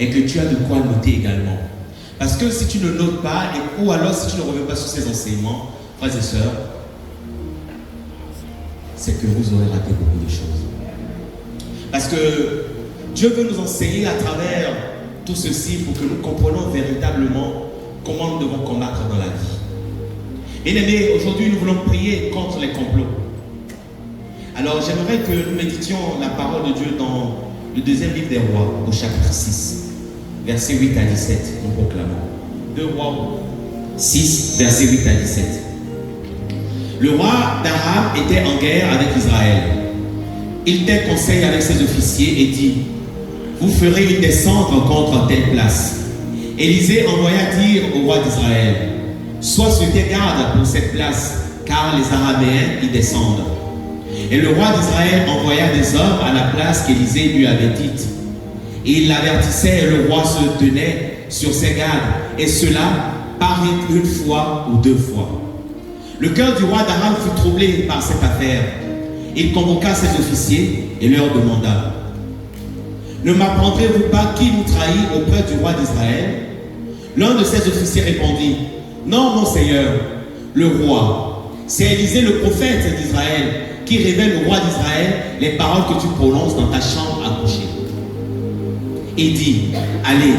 et que tu as de quoi noter également. Parce que si tu ne notes pas, ou alors si tu ne reviens pas sur ces enseignements, frères et sœurs, c'est que vous aurez raté beaucoup de choses. Parce que Dieu veut nous enseigner à travers tout ceci pour que nous comprenions véritablement comment nous devons combattre dans la vie. Bien-aimés, aujourd'hui nous voulons prier contre les complots. Alors j'aimerais que nous méditions la parole de Dieu dans le deuxième livre des Rois, au chapitre 6, versets 8 à 17, nous proclamons. 2 Rois 6, versets 8 à 17. Le roi d'Aram était en guerre avec Israël. Il tint conseil avec ses officiers et dit: vous ferez une descente contre telle place. Élisée envoya dire au roi d'Israël: sois sur tes gardes pour cette place, car les Araméens y descendent. Et le roi d'Israël envoya des hommes à la place qu'Élisée lui avait dite. Et il l'avertissait, et le roi se tenait sur ses gardes, et cela parut une fois ou 2 fois. Le cœur du roi d'Aram fut troublé par cette affaire. Il convoqua ses officiers et leur demanda: ne m'apprendrez-vous pas qui nous trahit auprès du roi d'Israël? L'un de ses officiers répondit: non, mon seigneur, le roi. C'est Élisée le prophète d'Israël qui révèle au roi d'Israël les paroles que tu prononces dans ta chambre à coucher. Et dit: allez,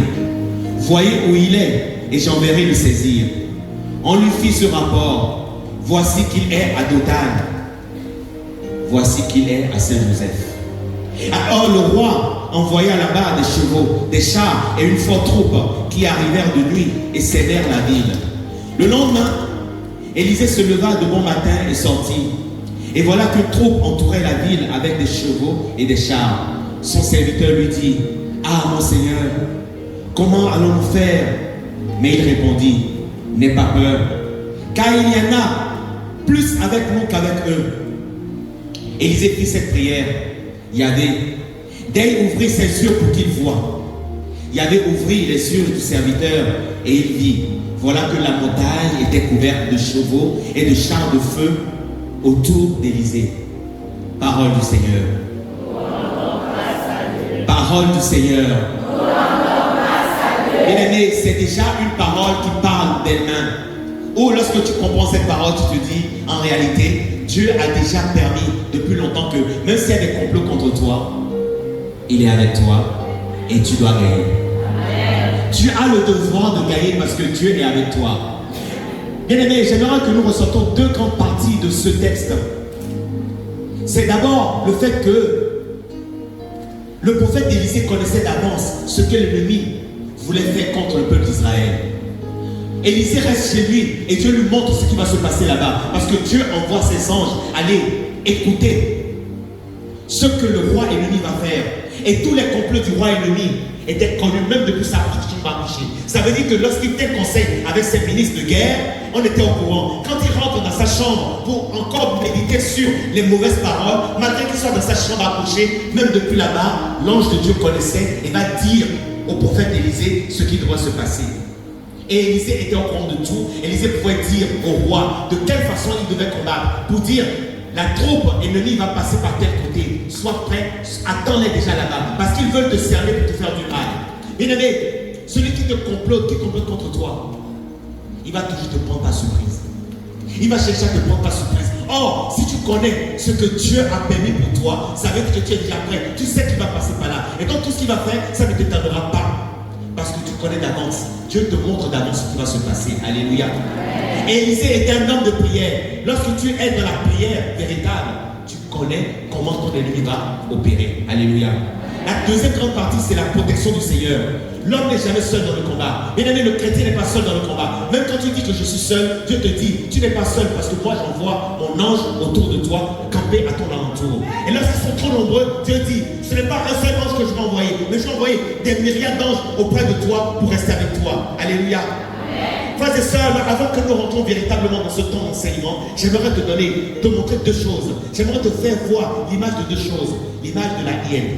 voyez où il est, et j'enverrai le saisir. On lui fit ce rapport: voici qu'il est à Dothan, voici qu'il est à Saint-Joseph. Alors le roi envoya là-bas des chevaux, des chars et une forte troupe qui arrivèrent de nuit et cédèrent la ville. Le lendemain, Élisée se leva de bon matin et sortit. Et voilà qu'une troupe entourait la ville avec des chevaux et des chars. Son serviteur lui dit: ah, mon Seigneur, comment allons-nous faire? Mais il répondit: n'aie pas peur, car il y en a plus avec nous qu'avec eux. Élisée fit cette prière: Yahvé, dès ouvrit ses yeux pour qu'il voie. Yahvé ouvrit les yeux du serviteur et il vit. Voilà que la montagne était couverte de chevaux et de chars de feu autour d'Élisée. Parole du Seigneur. Parole du Seigneur. Bien-aimé, c'est déjà une parole qui parle d'elle-même. Ou lorsque tu comprends cette parole, tu te dis, en réalité, Dieu a déjà permis depuis longtemps que même s'il y a des complots contre toi, il est avec toi et tu dois gagner. Amen. Tu as le devoir de gagner parce que Dieu est avec toi. Bien-aimé, j'aimerais que nous ressortons 2 grandes parties de ce texte. C'est d'abord le fait que le prophète Élisée connaissait d'avance ce que l'ennemi voulait faire contre le peuple d'Israël. Élisée reste chez lui et Dieu lui montre ce qui va se passer là-bas. Parce que Dieu envoie ses anges aller écouter ce que le roi ennemi va faire. Et tous les complots du roi ennemi étaient connus même depuis sa chambre à coucher. Ça veut dire que lorsqu'il était conseil avec ses ministres de guerre, on était au courant. Quand il rentre dans sa chambre pour encore méditer sur les mauvaises paroles, malgré qu'il soit dans sa chambre à coucher, même depuis là-bas, l'ange de Dieu connaissait et va dire au prophète Élisée ce qui doit se passer. Et Élisée était au courant de tout. Élisée pouvait dire au roi de quelle façon il devait combattre. Pour dire, la troupe ennemie va passer par tel côté. Sois prêt, attends-les déjà là-bas. Parce qu'ils veulent te cerner pour te faire du mal. Bien-aimé, celui qui te complote, qui complote contre toi, il va toujours te prendre par surprise. Il va chercher à te prendre par surprise. Or, si tu connais ce que Dieu a permis pour toi, ça veut dire que tu es déjà prêt. Tu sais qu'il va passer par là. Et donc tout ce qu'il va faire, ça ne te tardera pas. Parce que tu connais d'avance. Dieu te montre d'avance ce qui va se passer. Alléluia. Et Élisée était un homme de prière. Lorsque tu es dans la prière véritable, tu connais comment ton ennemi va opérer. Alléluia. La deuxième grande partie, c'est la protection du Seigneur. L'homme n'est jamais seul dans le combat. Bien aimé, le chrétien n'est pas seul dans le combat. Même quand tu dis que je suis seul, Dieu te dit, tu n'es pas seul parce que moi j'envoie mon ange autour de toi, camper à ton alentour. Et lorsqu'ils sont trop nombreux, Dieu dit, ce n'est pas un seul ange que je vais envoyer, mais je vais envoyer des myriades d'anges auprès de toi pour rester avec toi. Alléluia. Frères et sœurs, avant que nous rentrons véritablement dans ce temps d'enseignement, j'aimerais te montrer 2 choses. J'aimerais te faire voir l'image de 2 choses. L'image de la hyène.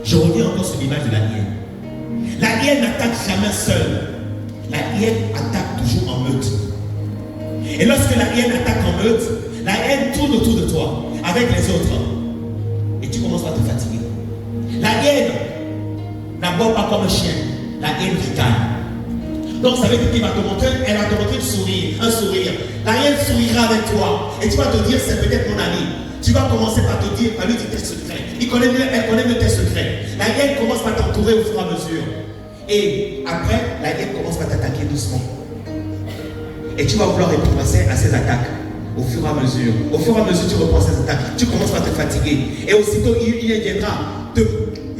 Je reviens encore sur l'image de la hyène. La hyène n'attaque jamais seule. La hyène attaque toujours en meute. Et lorsque la hyène attaque en meute, la hyène tourne autour de toi avec les autres. Et tu commences à te fatiguer. La hyène n'aborde pas comme un chien. La haine ricane. Donc ça veut dire qu'elle va te montrer un sourire. La haine sourira avec toi. Et tu vas te dire, c'est peut-être mon ami. Tu vas commencer par te dire, par lui dire tes secrets. Elle connaît mieux tes secrets. La haine commence par t'entourer au fur et à mesure. Et après, la haine commence par t'attaquer doucement. Et tu vas vouloir répondre à ces attaques. Au fur et à mesure. Au fur et à mesure, tu reprends ces attaques. Tu commences par te fatiguer. Et aussitôt, il viendra te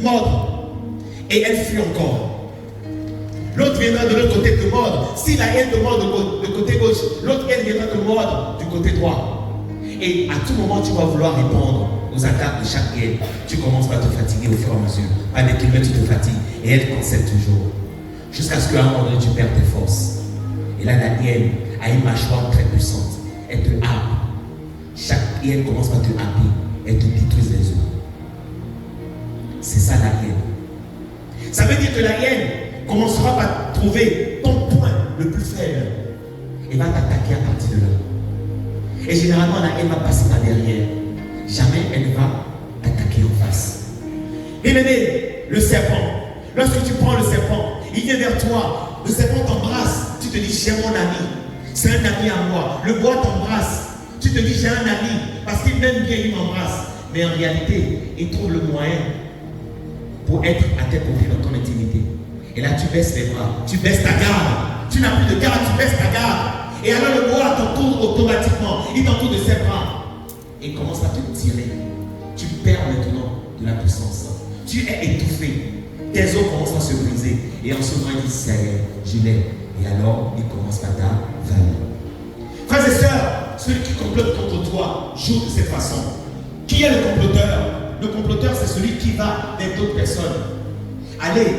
mordre. Et elle fuit encore. L'autre viendra de l'autre côté te mordre. Si la haine te mord du côté gauche, l'autre haine viendra te mordre du côté droit. Et à tout moment, tu vas vouloir répondre aux attaques de chaque haine. Tu commences par te fatiguer au fur et à mesure. Par des kilomètres, tu te fatigues. Et elle concède toujours. Jusqu'à ce qu'à un moment donné, tu perds tes forces. Et là, la haine a une mâchoire très puissante. Elle te happe. Chaque haine commence par te happer. Elle te détruit les os. C'est ça la haine. Ça veut dire que la haine commencera par trouver ton point le plus faible et va t'attaquer à partir de là. Et généralement, la haine va passer par derrière. Jamais elle ne va attaquer en face. Bien aimé, le serpent. Lorsque tu prends le serpent, il vient vers toi. Le serpent t'embrasse. Tu te dis, j'ai mon ami. C'est un ami à moi. Le bois t'embrasse. Tu te dis, j'ai un ami. Parce qu'il m'aime bien, il m'embrasse. Mais en réalité, il trouve le moyen pour être à tes côtés dans ton intimité. Et là, tu baisses les bras. Tu baisses ta garde. Tu n'as plus de garde, tu baisses ta garde. Et alors le bois t'entoure automatiquement. Il t'entoure de ses bras. Et il commence à te tirer. Tu perds maintenant de la puissance. Tu es étouffé. Tes os commencent à se briser. Et en ce moment, il dit, ça y est, je l'ai. Et alors, il commence à t'avaler. Frères et sœurs, celui qui complote contre toi joue de cette façon. Qui est le comploteur? Le comploteur, c'est celui qui va vers d'autres personnes. Allez,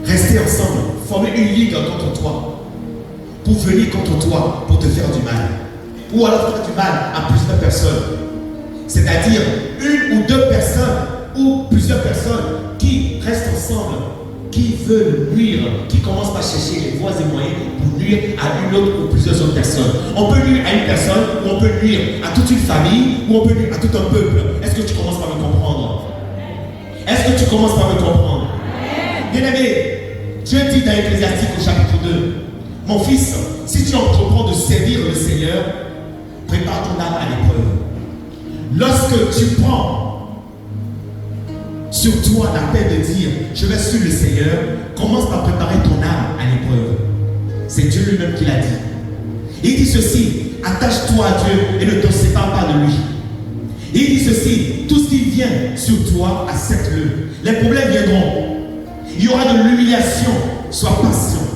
restez ensemble, former une ligue contre toi, pour venir contre toi, pour te faire du mal. Ou alors faire du mal à plusieurs personnes. C'est-à-dire une ou deux personnes, ou plusieurs personnes qui restent ensemble, qui veulent nuire, qui commencent par chercher les voies et moyens pour nuire à une autre ou plusieurs autres personnes. On peut nuire à une personne, ou on peut nuire à toute une famille, ou on peut nuire à tout un peuple. Est-ce que tu commences par me comprendre? Est-ce que tu commences par me comprendre? Bien-aimé, Dieu dit dans Ecclésiastique au chapitre 2, mon fils, si tu entreprends de servir le Seigneur, prépare ton âme à l'épreuve. Lorsque tu prends sur toi la peine de dire je vais suivre le Seigneur, commence par préparer ton âme à l'épreuve. C'est Dieu lui-même qui l'a dit. Il dit ceci, attache-toi à Dieu et ne te sépare pas de lui. Il dit ceci, tout ce qui vient sur toi, accepte-le. Les problèmes viendront. Il y aura de l'humiliation, sois patient.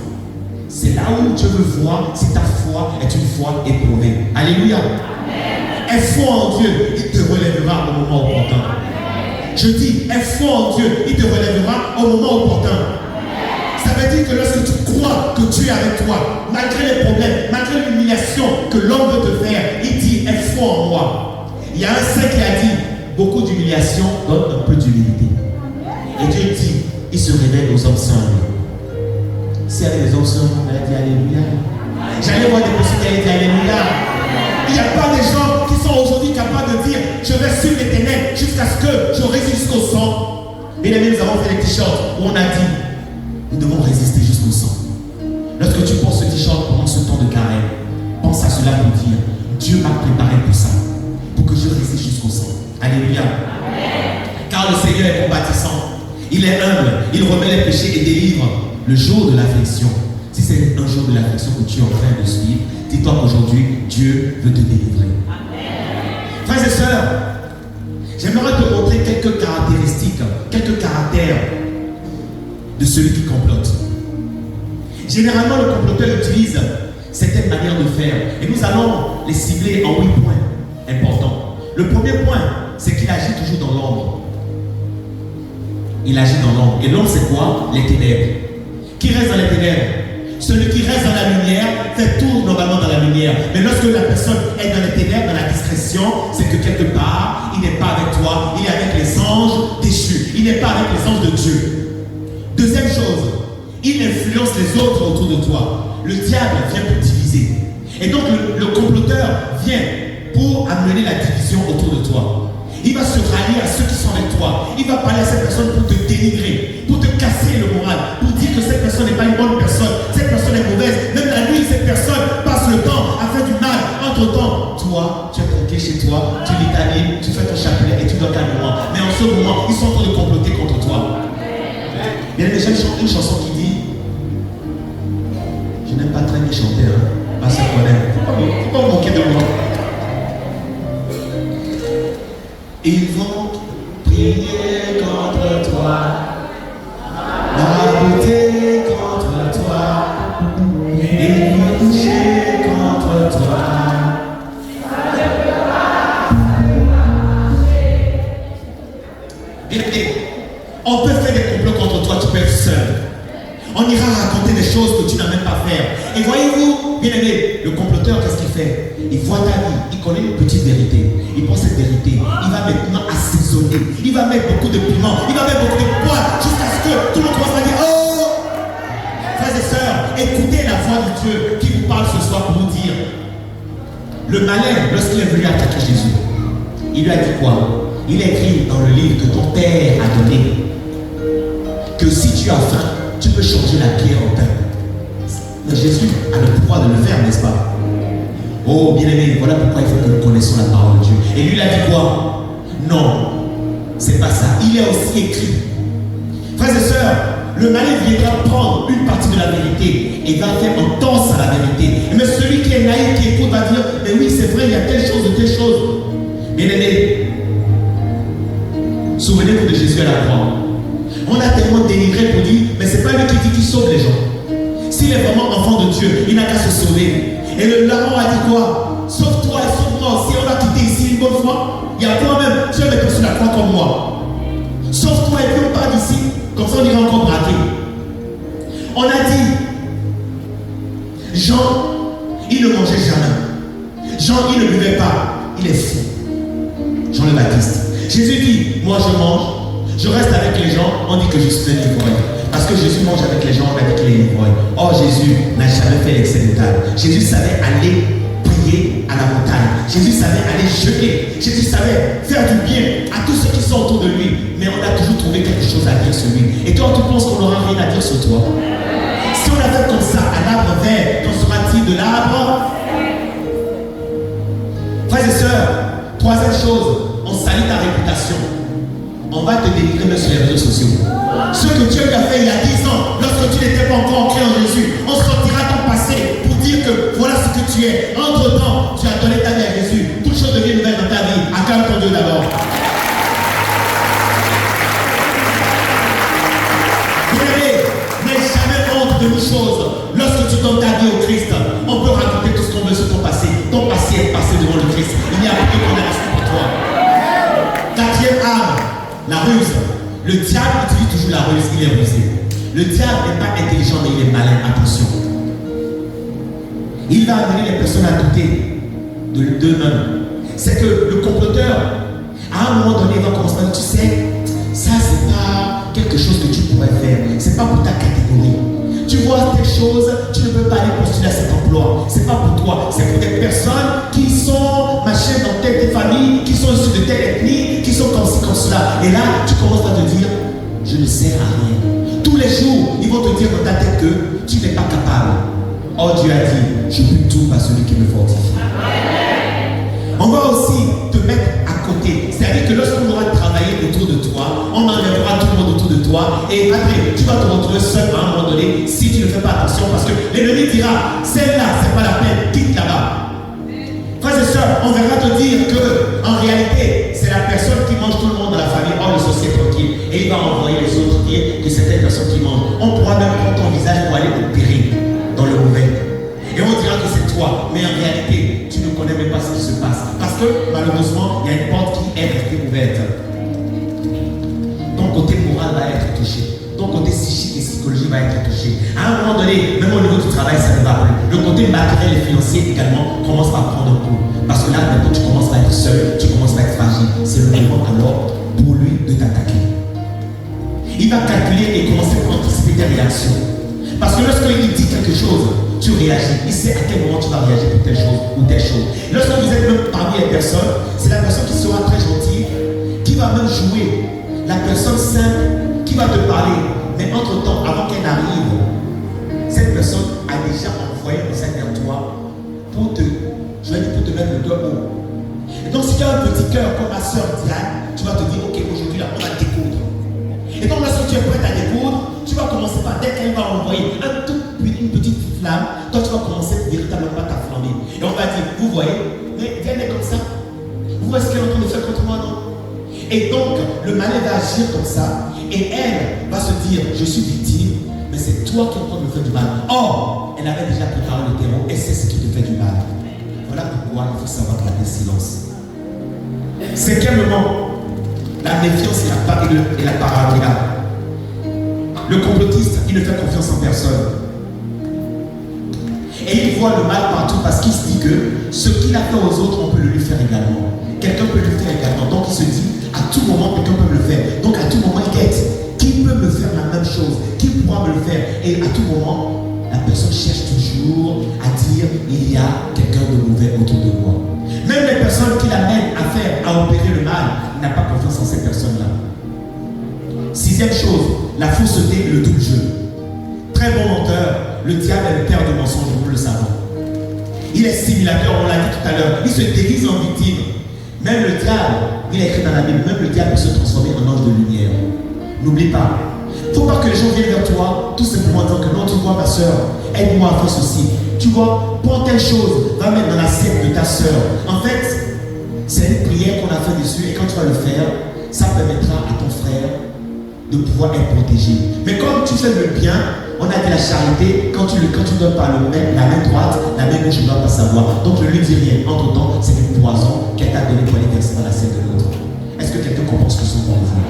C'est là où Dieu veut voir si ta foi est une foi éprouvée. Alléluia. Aie foi en Dieu, il te relèvera au moment opportun. Je dis, aie foi en Dieu, il te relèvera au moment opportun. Ça veut dire que lorsque tu crois que Dieu est avec toi, malgré les problèmes, malgré l'humiliation que l'homme veut te faire, il dit, aie foi en moi. Il y a un saint qui a dit, beaucoup d'humiliation donne un peu d'humilité. Et Dieu dit, il se révèle aux hommes sans lui. S'il y avait des hommes sans lui, on a dit Alléluia. J'allais voir des personnes qui allaient dire Alléluia. Il n'y a pas des gens qui sont aujourd'hui capables de dire je vais suivre les ténèbres jusqu'à ce que je résiste jusqu'au sang. Bien aimés, nous avons fait des t-shirts où on a dit nous devons résister jusqu'au sang. Lorsque tu portes ce t-shirt pendant ce temps de carême, pense à cela pour dire Dieu m'a préparé pour ça, pour que je résiste jusqu'au sang. Alléluia. Car le Seigneur est compatissant. Il est humble, il remet les péchés et délivre le jour de l'affliction. Si c'est un jour de l'affliction que tu es en train de suivre, dis-toi qu'aujourd'hui, Dieu veut te délivrer. Amen. Frères et sœurs, j'aimerais te montrer quelques caractéristiques, quelques caractères de celui qui complote. Généralement, le comploteur utilise certaines manières de faire et nous allons les cibler en 8 points importants. Le premier point, c'est qu'il agit toujours dans l'ombre. Il agit dans l'ombre. Et l'ombre, c'est quoi? Les ténèbres. Qui reste dans les ténèbres? Celui qui reste dans la lumière fait tout normalement dans la lumière. Mais lorsque la personne est dans les ténèbres, dans la discrétion, c'est que quelque part, il n'est pas avec toi, il est avec les anges déchus. Il n'est pas avec les anges de Dieu. Deuxième chose, il influence les autres autour de toi. Le diable vient pour diviser. Et donc le comploteur vient pour amener la division autour de toi. Il va se rallier à ceux qui sont avec toi. Il va parler à cette personne pour te dénigrer, pour te casser casser le moral, pour dire que cette personne n'est pas une bonne personne, cette personne est mauvaise. Même la nuit, cette personne passe le temps à faire du mal. Entre-temps, toi, tu es tranquille chez toi, tu litanies, tu fais ton chapelet et tu dors calmement. Mais en ce moment, ils sont en train de comploter contre toi. Bien, j'aime une chanson qui dit, je n'aime pas très bien chanter, hein, parce qu'on aime. Il faut pas vous moquer de moi. Ils vont prier contre toi, raboter contre toi, ils vont toucher contre toi. Bien aimé, on peut faire des complots contre toi, tu peux être seul. On ira raconter des choses que tu n'as même pas fait. Et voyez-vous, bien aimé, le comploteur, qu'est-ce qu'il fait? Il voit ta vie, il connaît une petite vérité. Il prend cette vérité, il va maintenant assaisonner. Il va mettre beaucoup de piment, il va mettre beaucoup de poivre, jusqu'à ce que tout le monde commence à dire, oh! Frères et sœurs, écoutez la voix de Dieu qui vous parle ce soir pour vous dire. Le malin, lorsqu'il est venu attaquer Jésus, il lui a dit quoi? Il a écrit dans le livre que ton Père a donné que si tu as faim, tu peux changer la pierre en pain. Mais Jésus a le pouvoir de le faire, n'est-ce pas? Oh, bien-aimé, voilà pourquoi il faut que nous connaissions la parole de Dieu. Et lui, il a dit quoi? Non, c'est pas ça. Il est aussi écrit. Frères et sœurs, le malin viendra prendre une partie de la vérité et va faire entendre à la vérité. Mais celui qui est naïf, qui écoute, va dire, mais oui, c'est vrai, il y a telle chose et telle chose. Bien-aimé, souvenez-vous de Jésus à la croix. On a tellement dénigré pour dire, mais c'est pas lui qui dit qu'il sauve les gens. S'il est vraiment enfant de Dieu, il n'a qu'à se sauver. Et le larron a dit quoi? Sauve-toi et sauve-moi aussi. On a quitté ici une bonne fois. Il y a toi-même, tu es mettre sur la croix comme moi. Sauve-toi et puis on part d'ici. Comme ça on ira encore braquer. On a dit, Jean, il ne mangeait jamais. Jean, il ne buvait pas. Il est fou. Jean le Baptiste. Jésus dit, moi je mange, je reste avec les gens, on dit que je suis un ivrogne. Parce que Jésus mange avec les gens, on a dit qu'il est ivrogne. Or Jésus n'a jamais fait l'excès de table. Jésus savait aller prier à la montagne. Jésus savait aller jeûner. Jésus savait faire du bien à tous ceux qui sont autour de lui. Mais on a toujours trouvé quelque chose à dire sur lui. Et toi, tu penses qu'on n'aura rien à dire sur toi? Si on a fait comme ça à l'arbre vert, qu'en sera-t-il de l'arbre? Frères et sœurs, troisième chose, on salit ta réputation. On va te dénigrer même sur les réseaux sociaux. Ce que Dieu t'a fait il y a 10 ans, lorsque tu n'étais pas encore ancré en Jésus, on sortira ton passé pour dire que voilà ce que tu es. Entre-temps, tu as donné ta vie à Jésus. Toute chose devient nouvelle dans ta vie. Acclame ton Dieu d'abord. N'aie jamais honte de une chose. Lorsque tu donnes ta vie au Christ, on peut raconter tout ce qu'on veut sur ton passé. Ton passé est passé devant le Christ. Il n'y a plus de condamnation pour toi. Quatrième arme, la ruse. Le diable utilise toujours la ruse, il est rusé. Le diable n'est pas intelligent, mais il est malin, attention. Il va amener les personnes à douter d'eux-mêmes. C'est que le comploteur, à un moment donné, il va commencer à dire, tu sais, ça c'est pas quelque chose que tu pourrais faire, c'est pas pour ta catégorie. Tu vois telle chose, tu ne peux pas aller postuler à cet emploi. C'est pas pour toi, c'est pour des personnes qui sont machin dans telle famille, qui sont issues de telle ethnie, qui sont comme ci, comme cela. Et là, tu commences à te dire, je ne sers à rien. Tous les jours, ils vont te dire dans ta tête que tu n'es pas capable. Or Dieu a dit, je peux tout par celui qui me fortifie. On va aussi te mettre à côté. C'est-à-dire que lorsqu'on aura travaillé autour de toi, on enlèvera tout le monde autour de toi. Et après, tu vas te retrouver seul à un moment donné si tu ne fais pas attention. Parce que l'ennemi dira, celle-là, c'est pas la peine, quitte là-bas. Frères et sœurs, on verra te dire que en réalité, c'est la personne qui mange tout le monde dans la famille. Or, le sorcier est tranquille. Et il va envoyer les autres dire que c'est telle personne qui mange. On pourra même prendre ton visage pour aller au péril dans le mauvais. Et on dira que c'est toi. Mais en réalité, tu ne connais même pas ce qui se passe. Parce que malheureusement, il y a une porte qui est restée ouverte. Ton côté moral va être touché. Ton côté psychique et psychologique va être touché. À un moment donné, même au niveau du travail, ça ne va plus. Le côté matériel et financier également commence à prendre un coup. Parce que là, maintenant, tu commences à être seul, tu commences à être fragile. C'est le moment alors pour lui de t'attaquer. Il va calculer et commencer à anticiper tes réactions. Parce que lorsqu'il dit quelque chose, tu réagis. Il sait à quel moment tu vas réagir pour telle chose ou telle chose. Lorsque vous êtes même parmi les personnes, c'est la personne qui sera très gentille, qui va même jouer la personne simple, qui va te parler. Mais Mais entre-temps, avant qu'elle n'arrive, cette personne a déjà envoyé un message vers toi pour te mettre le doigt haut. Et donc, si tu as un petit cœur comme ma soeur Diane, tu vas te dire, ok, aujourd'hui, là, on va découdre. Et donc, lorsque tu es prête à découdre, tu vas commencer par, dès qu'elle va envoyer une petite flamme, toi, tu vas commencer véritablement à t'afflammer. Et on va dire, vous voyez, mais Diane est comme ça. Vous voyez ce qu'elle est en train de faire contre moi, non? Et donc, le malin va agir comme ça, et elle va se dire, je suis victime, mais c'est toi qui es en train de me faire du mal. Or, elle avait déjà préparé le terreau, et c'est ce qui te fait du mal. Voilà pourquoi il faut savoir garder silence. Cinquièmement, la méfiance et la paranoïa. Le complotiste, il ne fait confiance en personne. Et il voit le mal partout parce qu'il se dit que ce qu'il a fait aux autres, on peut le lui faire également. Quelqu'un peut le faire également. Donc il se dit, à tout moment, quelqu'un peut me le faire. Donc à tout moment, il guette. Qui peut me faire la même chose? Qui pourra me le faire? Et à tout moment, la personne cherche toujours à dire, il y a quelqu'un de mauvais autour de moi. Même les personnes qui l'amènent à opérer le mal, il n'a pas confiance en ces personnes-là. Sixième chose, la fausseté et le double jeu. Très bon menteur, le diable est le père du mensonge, nous le savons. Il est simulateur, on l'a dit tout à l'heure, il se déguise en victime. Même le diable, il est écrit dans la Bible, même le diable peut se transformer en ange de lumière. N'oublie pas. Il ne faut pas que les gens viennent vers toi, tout simplement en disant que non, tu vois ma soeur, aide-moi à faire ceci. Tu vois, prends telle chose, va mettre dans l'assiette de ta soeur. En fait, c'est une prière qu'on a fait dessus, et quand tu vas le faire, ça permettra à ton frère de pouvoir être protégé. Mais comme tu fais le bien, on a dit la charité, quand tu donnes par la main droite, la main gauche ne doit pas savoir. Donc ne lui dis rien. Entre-temps, c'est du poison qu'elle t'a donné pour aller verser dans l'assiette de l'autre. Est-ce que quelqu'un comprend ce que sont pour vous?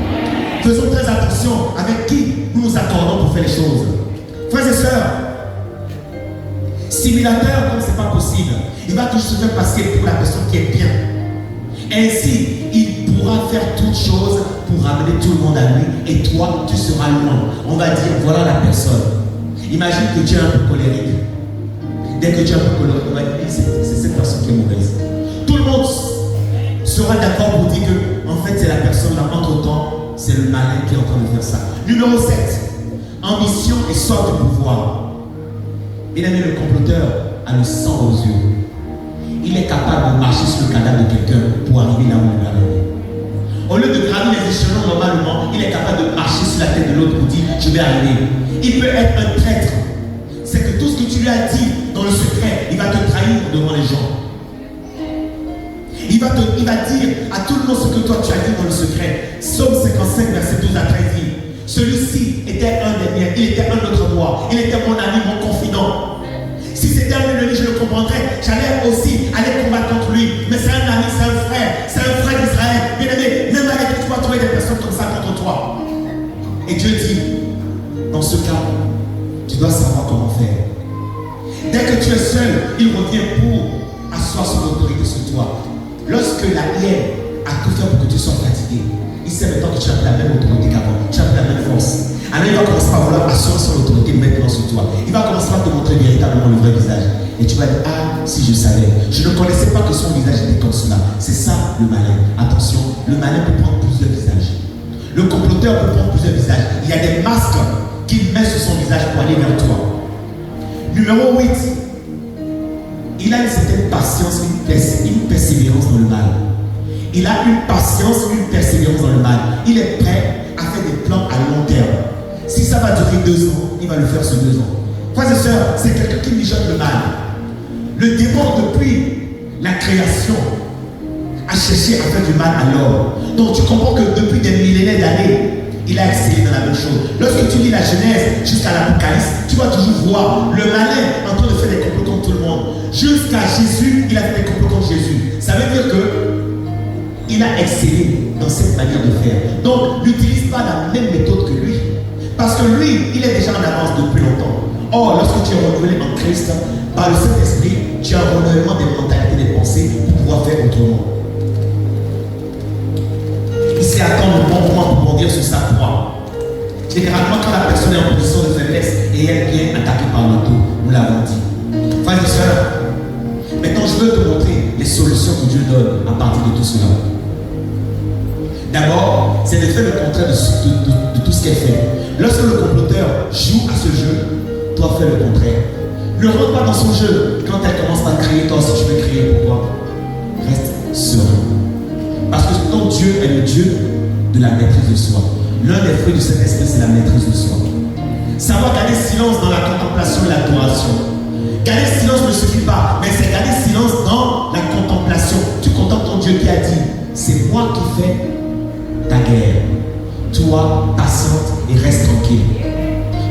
Faisons très attention avec qui nous nous accordons pour faire les choses. Frères et sœurs, simulateur, comme ce n'est pas possible, il va toujours se faire passer pour la personne qui est bien. Ainsi, il pourra faire toutes choses pour ramener tout le monde à lui, et toi, tu seras loin. On va dire, voilà la personne. Imagine que tu es un peu colérique. Dès que tu es un peu colérique, on va dire, c'est cette personne qui est mauvaise. Tout le monde sera d'accord pour dire que, en fait, c'est la personne là. Entre-temps, c'est le malin qui est en train de faire ça. Numéro 7, ambition et soif de pouvoir. Il a mis le comploteur à le sang aux yeux. Il est capable de marcher sur le cadavre de quelqu'un pour arriver là où il va arriver. Au lieu de gravir les échelons normalement, il est capable de marcher sur la tête de l'autre pour dire je vais arriver. Il peut être un traître. C'est que tout ce que tu lui as dit dans le secret, il va te trahir devant les gens. Il va dire à tout le monde ce que toi tu as dit dans le secret. Psaume 55, verset 12 à 13 dit, celui-ci était un des miens, il était un autre moi, il était mon ami, mon confident. Si c'était un ennemi, je le comprendrais. J'allais aussi aller combattre contre lui. Mais c'est un ami, c'est un frère d'Israël. Bien aimé, même avec lui, tu vas trouver des personnes comme ça contre toi. Et Dieu dit, dans ce cas, tu dois savoir comment faire. Dès que tu es seul, il revient pour asseoir son autorité sur toi. Lorsque la hyène a tout fait pour que tu sois fatigué, il sait maintenant que tu as la même autorité qu'avant, tu as la même force. Alors il va commencer par vouloir assurer son autorité maintenant sur toi. Il va commencer par te montrer véritablement le vrai visage. Et tu vas dire, ah, si je savais. Je ne connaissais pas que son visage était comme cela. C'est ça le malin. Attention, le malin peut prendre plusieurs visages. Le comploteur peut prendre plusieurs visages. Il y a des masques qu'il met sur son visage pour aller vers toi. Numéro 8. Il a une certaine patience, une persévérance dans le mal. Il a une patience, une persévérance dans le mal. Il est prêt à faire des plans à long terme. Si ça va durer 2 ans, il va le faire sur 2 ans. Frères et sœurs, c'est quelqu'un qui mijote le mal. Le démon, depuis la création, a cherché à faire du mal à l'homme. Donc tu comprends que depuis des millénaires d'années, il a excellé dans la même chose. Lorsque tu lis la Genèse jusqu'à l'Apocalypse, tu vas toujours voir le malin en train de faire des complots contre tout le monde. Jusqu'à Jésus, il a fait des complots contre Jésus. Ça veut dire que il a excellé dans cette manière de faire. Donc, n'utilise pas la même méthode que lui. Parce que lui, il est déjà en avance depuis longtemps. Or, lorsque tu es renouvelé en Christ, par le Saint-Esprit, tu as un renouvellement des mentalités, des pensées pour pouvoir faire autrement. Il sait attendre le bon moment pour bondir sur sa proie. Généralement, quand la personne est en position de faiblesse et elle vient attaquer par le dos, nous l'avons dit. Frères et sœurs, maintenant je veux te montrer les solutions que Dieu donne à partir de tout cela. D'abord, c'est de faire le contraire de tout ce qu'elle fait. Lorsque le comploteur joue à ce jeu, toi fais le contraire. Ne rentre pas dans son jeu. Quand elle commence à crier, toi aussi tu veux crier pour toi. Reste serein. Parce que ton Dieu est le Dieu de la maîtrise de soi. L'un des fruits de cet esprit, c'est la maîtrise de soi. Savoir garder silence dans la contemplation et l'adoration. Garder silence ne suffit pas, mais c'est garder silence dans la contemplation. Tu contemples ton Dieu qui a dit, c'est moi qui fais ta guerre. Toi, patiente et reste tranquille.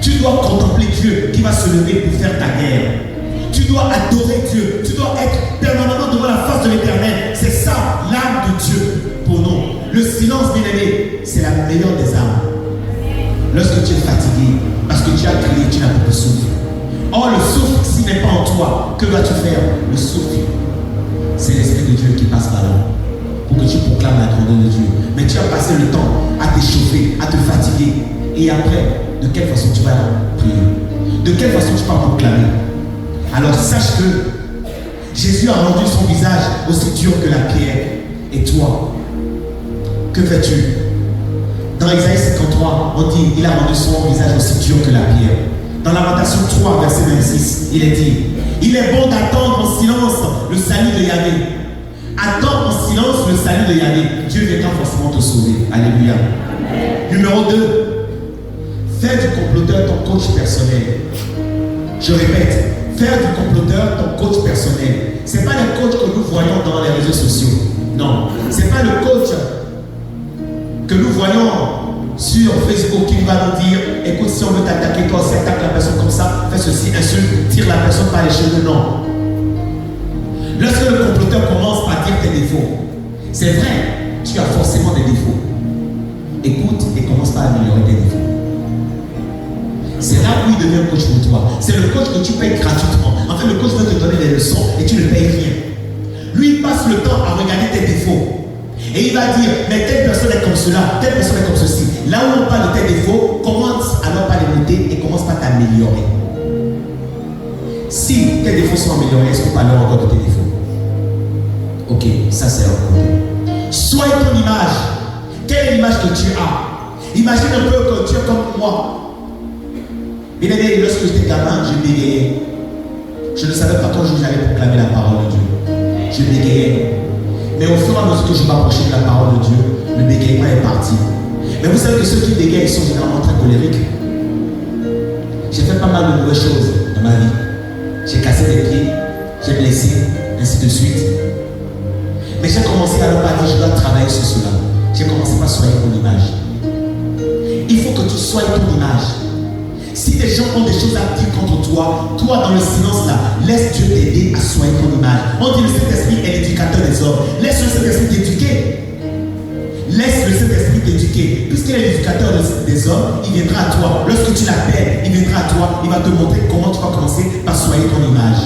Tu dois contempler Dieu qui va se lever pour faire ta guerre. Tu dois adorer Dieu. Tu dois être permanemment devant la face de l'Éternel. C'est ça l'âme de Dieu pour nous. Le silence, bien aimé, c'est la meilleure des âmes. Lorsque tu es fatigué, parce que tu as crié, tu n'as pas de souffle. Or, le souffle, s'il n'est pas en toi, que vas-tu faire? Le souffle, c'est l'Esprit de Dieu qui passe par là pour que tu proclames la grandeur de Dieu. Mais tu as passé le temps à t'échauffer, à te fatiguer. Et après, de quelle façon tu vas prier? De quelle façon tu vas proclamer? Alors sache que Jésus a rendu son visage aussi dur que la pierre. Et toi, que fais-tu? Dans Isaïe 53, on dit il a rendu son visage aussi dur que la pierre. Dans Lamentation 3, verset 26, il est dit il est bon d'attendre en silence le salut de Yahvé. Attends en silence le salut de Yahvé. Dieu viendra forcément te sauver. Alléluia. Numéro 2. Faire du comploteur ton coach personnel. Je répète, faire du comploteur ton coach personnel. Ce n'est pas le coach que nous voyons dans les réseaux sociaux. Non. Ce n'est pas le coach que nous voyons sur Facebook qui va nous dire écoute, si on veut t'attaquer, toi aussi attaque la personne comme ça, fais ceci, insulte, tire la personne par les cheveux. Non. Lorsque le comploteur commence par dire tes défauts, c'est vrai, tu as forcément des défauts. Écoute et commence par améliorer tes défauts. C'est là où il devient coach pour toi. C'est le coach que tu payes gratuitement. En fait, le coach va te donner des leçons et tu ne payes rien. Lui, il passe le temps à regarder tes défauts. Et il va dire, mais telle personne est comme cela, telle personne est comme ceci. Là où on parle de tes défauts, commence alors par les noter et commence par t'améliorer. Si tes défauts sont améliorés, est-ce qu'on parlera encore de tes défauts? Ok, ça c'est un côté. Sois ton image. Quelle est l'image que tu as? Imagine un peu que tu es comme moi. Bien aimé, lorsque j'étais gamin, je bégayais. Je ne savais pas quand j'allais proclamer la parole de Dieu. Je bégayais. Mais au fur et à mesure que je m'approchais de la parole de Dieu, le bégayement est parti. Mais vous savez que ceux qui bégayent sont généralement très colériques. J'ai fait pas mal de mauvaises choses dans ma vie. J'ai cassé des pieds, j'ai blessé, ainsi de suite. Mais j'ai commencé à ne pas dire je dois travailler sur cela. J'ai commencé par soigner ton image. Il faut que tu soignes ton image. Si des gens ont des choses à dire contre toi, toi dans le silence là, laisse Dieu t'aider à soigner ton image. On dit le Saint-Esprit est l'éducateur des hommes. Laisse le Saint-Esprit t'éduquer. Laisse le Saint-Esprit t'éduquer. Puisqu'il est l'éducateur des hommes, il viendra à toi. Lorsque tu l'appelles, il viendra à toi. Il va te montrer comment tu vas commencer par soigner ton image.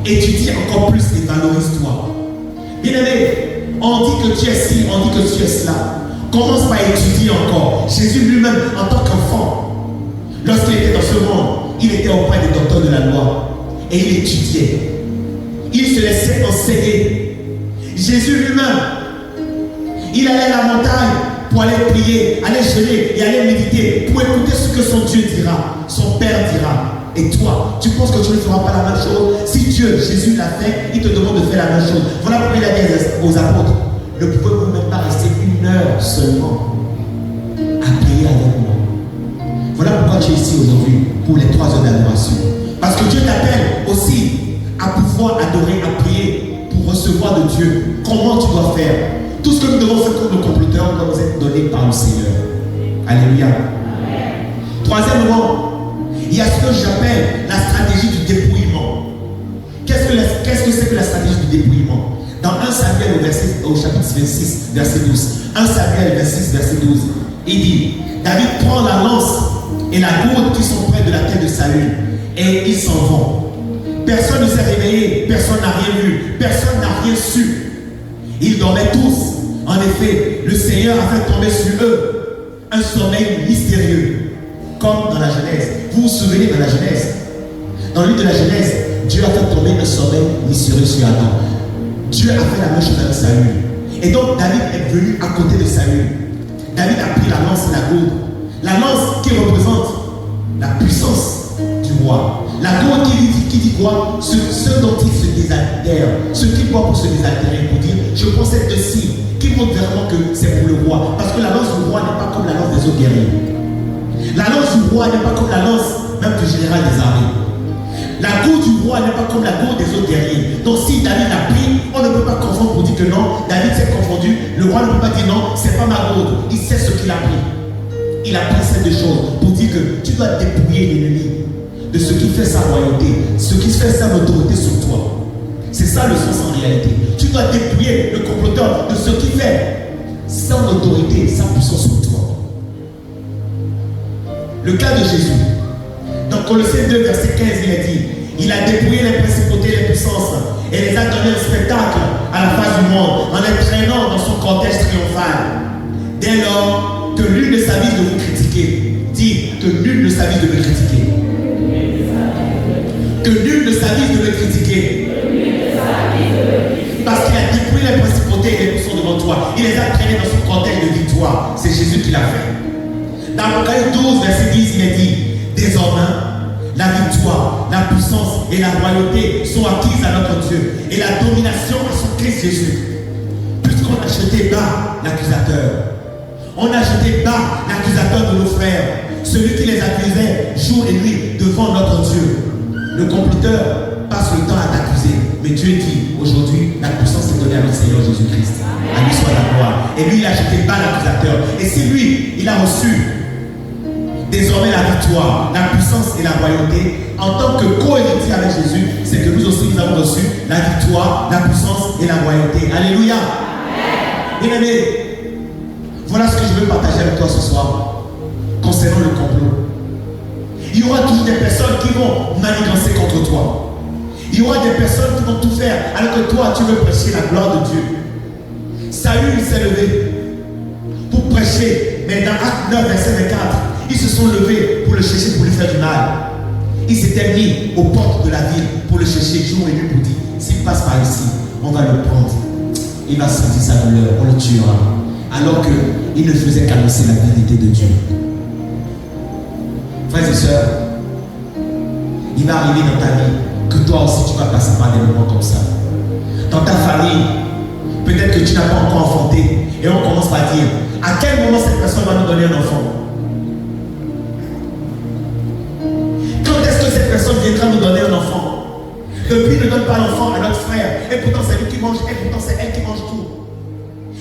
Étudie encore plus et valorise-toi. Bien aimé, on dit que tu es ci, on dit que tu es cela. Commence par étudier encore. Jésus lui-même, en tant qu'enfant, lorsqu'il était dans ce monde, il était auprès des docteurs de la loi et il étudiait. Il se laissait enseigner. Jésus lui-même, il allait à la montagne pour aller prier, aller jeûner et aller méditer, pour écouter ce que son Dieu dira, son Père dira. Et toi, tu penses que tu ne feras pas la même chose? Si Dieu, Jésus l'a fait, il te demande de faire la même chose. Voilà pourquoi il a dit aux apôtres, ne pouvez-vous même pas rester 1 heure seulement à prier avec moi? Voilà pourquoi tu es ici aujourd'hui pour les 3 heures d'adoration. Parce que Dieu t'appelle aussi à pouvoir adorer, à prier pour recevoir de Dieu. Comment tu dois faire? Tout ce que nous devons faire comme le comploteur doit nous être donné par le Seigneur. Alléluia. Troisièmement, il y a ce que j'appelle la stratégie du dépouillement. Qu'est-ce que c'est que la stratégie du dépouillement? Dans 1 Samuel au chapitre 26, verset 12. 1 Samuel 26, verset 12. Il dit, David prend la lance et la gourde qui sont près de la tête de Saül et ils s'en vont. Personne ne s'est réveillé, personne n'a rien vu, personne n'a rien su. Ils dormaient tous. En effet, le Seigneur a fait tomber sur eux un sommeil mystérieux, comme dans la Genèse. Vous vous souvenez de la Genèse? Dans le livre de la Genèse, Dieu a fait tomber un sommeil mystérieux sur Adam. Dieu a fait la même chose avec Saül. Et donc David est venu à côté de Saül. David a pris la lance et la gourde. La lance qui représente la puissance du roi. La gourde qui dit quoi? Ce dont il se désaltère, ce qu'il voit pour se désaltérer, pour dire je prends cette deux signes qui montre vraiment que c'est pour le roi. Parce que la lance du roi n'est pas comme la lance des autres guerriers. La lance du roi n'est pas comme la lance même du général des armées. La gourde du roi n'est pas comme la gourde des autres guerriers. Donc si David l'a pris, on ne peut pas confondre pour dire que non, David s'est confondu. Le roi ne peut pas dire non, c'est pas ma gourde. Il sait ce qu'il a pris. Il a pris ces deux choses pour dire que tu dois dépouiller l'ennemi de ce qui fait sa royauté, ce qui fait sa autorité sur toi. C'est ça le sens en réalité. Tu dois dépouiller le comploteur de ce qui fait son autorité, sa puissance sur toi. Le cas de Jésus. Dans Colossiens 2, verset 15, il est dit, il a dépouillé les principautés, les puissances et les a donné un spectacle à la face du monde en les traînant dans son cortège triomphal. Dès lors que nul ne s'avise de vous critiquer, dit que nul ne s'avise de me critiquer. Que nul ne s'avise de me critiquer. Parce qu'il a dépouillé les principautés et les puissances devant toi. Il les a traînés dans son cortège de victoire. C'est Jésus qui l'a fait. Dans Apocalypse 12, verset 10, il est dit, désormais, la victoire, la puissance et la royauté sont acquises à notre Dieu et la domination à son Christ Jésus. Puisqu'on a jeté bas l'accusateur. On a jeté bas l'accusateur de nos frères, celui qui les accusait jour et nuit devant notre Dieu. Le comploteur passe le temps à t'accuser, mais Dieu dit aujourd'hui la puissance est donnée à notre Seigneur Jésus-Christ. À lui soit la gloire. Et lui, il a jeté bas l'accusateur. Et si lui, il a reçu désormais la victoire, la puissance et la royauté, en tant que co-héritier avec Jésus, c'est que nous aussi nous avons reçu la victoire, la puissance et la royauté. Alléluia. Bien aimé, voilà ce que je veux partager avec toi ce soir concernant le complot. Il y aura toujours des personnes qui vont manigancer contre toi. Il y aura des personnes qui vont tout faire alors que toi tu veux prêcher la gloire de Dieu. Saül s'est levé pour prêcher, mais dans Acte 9, verset 24, ils se sont levés pour le chercher, pour lui faire du mal. Ils s'étaient mis aux portes de la ville pour le chercher jour et nuit pour dire s'il passe par ici, on va le prendre. Il va sentir sa douleur, on le tuera. Alors qu'il ne faisait qu'annoncer la vérité de Dieu. Frères et sœurs, il va arriver dans ta vie que toi aussi tu vas passer par des moments comme ça. Dans ta famille, peut-être que tu n'as pas encore enfanté et on commence par dire à quel moment cette personne va nous donner un enfant? Quand est-ce que cette personne viendra nous donner un enfant? Depuis, ne donne pas l'enfant à notre frère et pourtant c'est lui qui mange et pourtant c'est elle qui mange tout.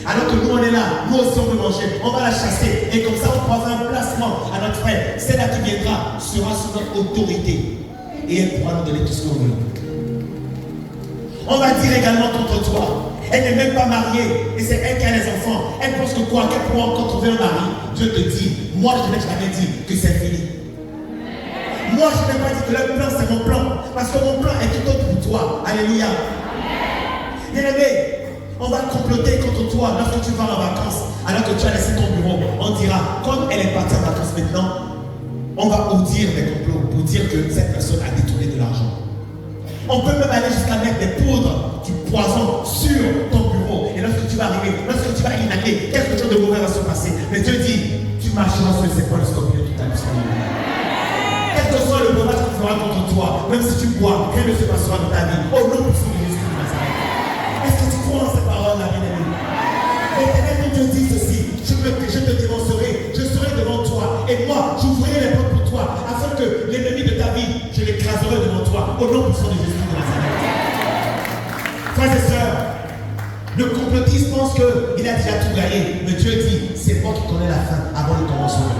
Alors que nous on est là, nous aussi on veut manger, on va la chasser et comme ça on pourra faire un placement à notre frère. Celle-là qui viendra sera sous notre autorité et elle pourra nous donner tout ce qu'on veut. On va dire également contre toi, elle n'est même pas mariée et c'est elle qui a les enfants. Elle pense que quoi, qu'elle pourra encore trouver un mari. Dieu te dit, moi je n'ai jamais dit que c'est fini. Moi je n'ai pas dit que le plan c'est mon plan, parce que mon plan est tout autre pour toi. Alléluia. Bien-aimé, on va comploter contre toi lorsque tu vas en vacances, alors que tu as laissé ton bureau. On dira, comme elle est partie en vacances maintenant, on va ourdir des complots pour dire que cette personne a détourné de l'argent. On peut même aller jusqu'à mettre des poudres, du poison sur ton bureau. Et lorsque tu vas arriver, lorsque tu vas inhaler, quelque chose de mauvais va se passer. Mais Dieu dit, tu marcheras sur les épaules de scorpion toute ta vie. Quel que soit le breuvage qu'il fera contre toi, même si tu bois, rien ne se passera dans ta vie. Au nom de Jésus de Nazareth. Est-ce que tu crois en ces paroles, la bien-aimée? L'Éternel te dit ceci, je te dénoncerai, je serai devant toi, et moi, j'ouvrirai les portes pour toi, afin que l'ennemi de ta vie, je l'écraserai devant toi, au nom de Jésus de Nazareth. Frères et sœurs, le complotiste pense qu'il a déjà tout gagné, mais Dieu dit, c'est moi qui connais la fin avant le commencement.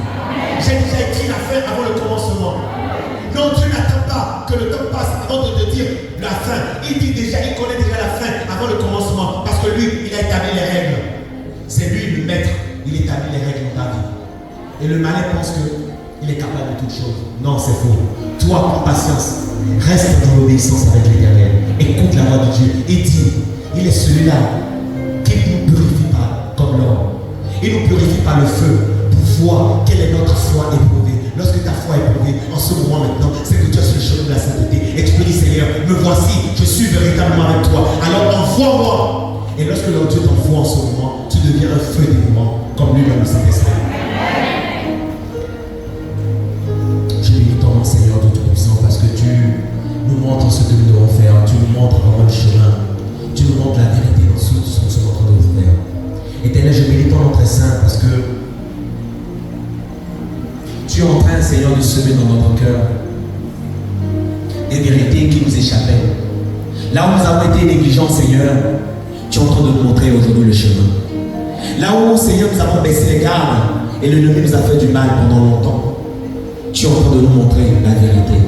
J'ai déjà écrit la fin avant le commencement. Non, Dieu n'attend pas que le temps passe avant de te dire la fin. Il dit déjà, il connaît déjà la fin avant le commencement. Parce que lui, il a établi les règles. C'est lui le maître. Il établit les règles dans ta vie. Et le malin pense qu'il est capable de toutes choses. Non, c'est faux. Toi, prends patience. Reste dans l'obéissance avec l'Éternel. Écoute la voix de Dieu. Et dis, il est celui-là qui ne nous purifie pas comme l'or. Il nous purifie par le feu pour voir quelle est notre foi éprouvée. Lorsque ta foi est éprouvée, en ce moment maintenant, c'est que tu as sur le chemin de la sainteté. Et tu peux dire, Seigneur, me voici, je suis véritablement avec toi. Alors envoie-moi. Et lorsque leur Dieu t'envoie en ce moment, tu deviens un feu dévorant, comme lui dans le Saint-Esprit. Je bénis ton nom, Seigneur, de Tout-Puissant, parce que tu nous montres ce que nous devons faire. Tu nous montres vraiment le chemin. Tu nous montres la vérité dans ce que nous sommes en train de faire. Éternel, je bénis ton nom très saint, parce que tu es en train, Seigneur, de semer dans notre cœur des vérités qui nous échappaient. Là où nous avons été négligents, Seigneur, tu es en train de nous montrer aujourd'hui le chemin. Là où, Seigneur, nous avons baissé les gardes et l'ennemi nous a fait du mal pendant longtemps, tu es en train de nous montrer la vérité.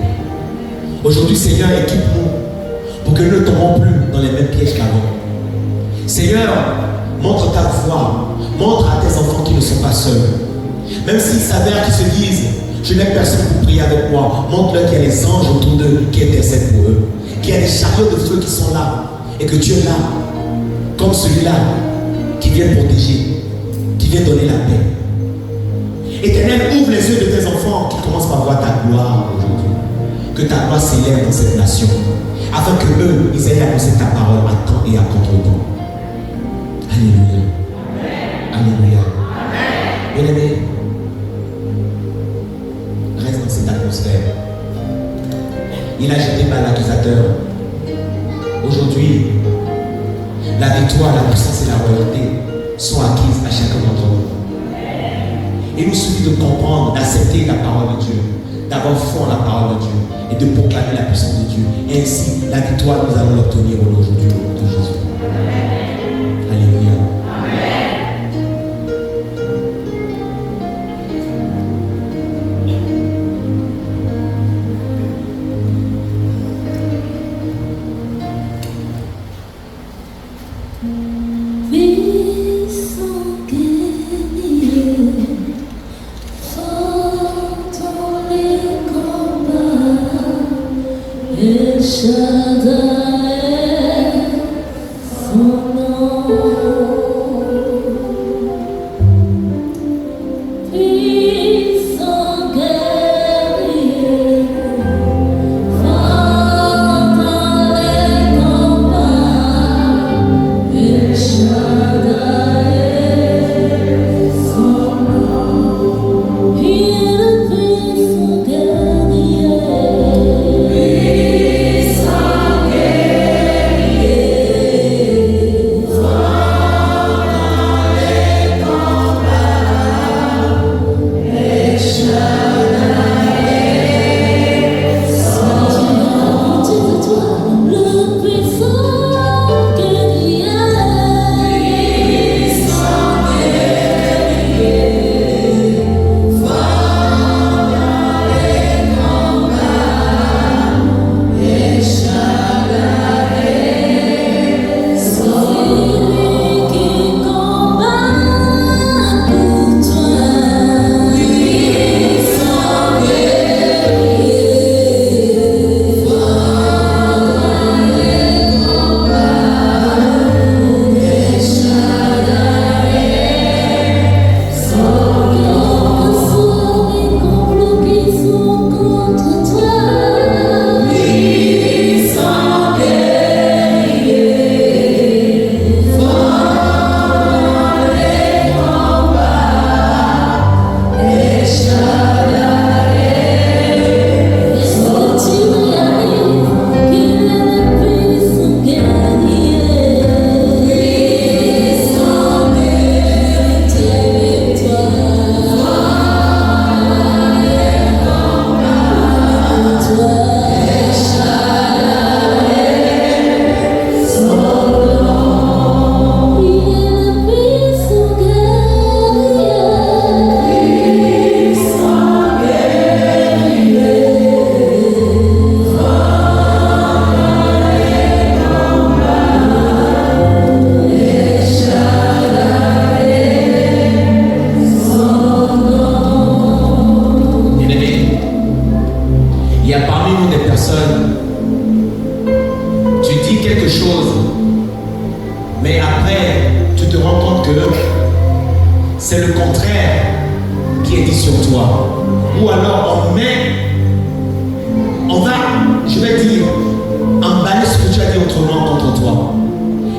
Aujourd'hui, Seigneur, équipe-nous pour que nous ne tombons plus dans les mêmes pièges qu'avant. Seigneur, montre ta voix, montre à tes enfants qui ne sont pas seuls. Même s'il s'avère qu'ils se disent, je n'ai personne pour prier avec moi, montre-leur qu'il y a les anges autour d'eux qui intercèdent pour eux, qu'il y a des chariots de feu qui sont là, et que tu es là, comme celui-là, qui vient protéger, qui vient donner la paix. Éternel, ouvre les yeux de tes enfants qui commencent par voir ta gloire aujourd'hui. Que ta gloire s'élève dans cette nation, afin que eux, ils aient annoncé ta parole à temps et à contre-temps. Alléluia. Alléluia. Bien-aimé, reste dans cette atmosphère. Il a jeté par l'accusateur. Aujourd'hui, la victoire, la puissance et la royauté sont acquises à chacun d'entre nous. Il nous suffit de comprendre, d'accepter la parole de Dieu, d'avoir foi en la parole de Dieu et de proclamer la puissance de Dieu. Et ainsi, la victoire, nous allons l'obtenir aujourd'hui au nom de Jésus. Alléluia.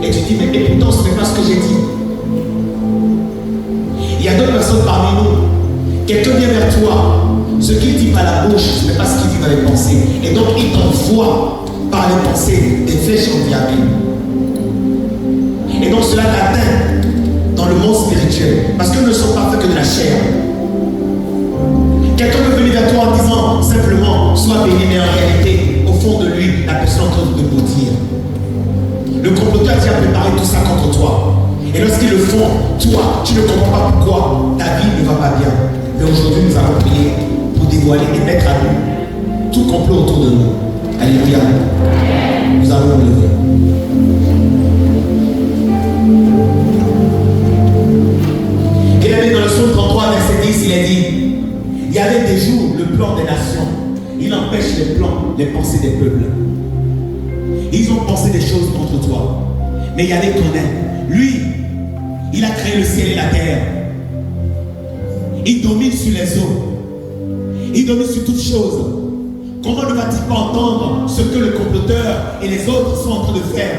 Et tu dis, mais et pourtant ce n'est pas ce que j'ai dit. Il y a d'autres personnes parmi nous. Quelqu'un vient vers toi. Ce qu'il dit par la bouche, ce n'est pas ce qu'il dit dans les pensées. Et donc il t'envoie par les pensées des flèches enviables. Et donc cela t'atteint dans le monde spirituel. Parce que nous ne sommes pas faits que de la chair. Quelqu'un peut venir vers toi en disant simplement, sois béni, mais en réalité, au fond de lui, la personne est en train de boudir. Le comploteur qui a préparé tout ça contre toi. Et lorsqu'ils le font, toi, tu ne comprends pas pourquoi ta vie ne va pas bien. Mais aujourd'hui, nous allons prier pour dévoiler et mettre à nu tout complot autour de nous. Alléluia. Nous allons nous lever. Il avait dans le psaume 33, verset 10, il a dit, il y avait des jours le plan des nations. Il empêche les plans, les pensées des peuples. Ils ont pensé des choses contre toi. Mais il y a des connaît. Lui, il a créé le ciel et la terre. Il domine sur les eaux. Il domine sur toutes choses. Comment ne va-t-il pas entendre ce que le comploteur et les autres sont en train de faire?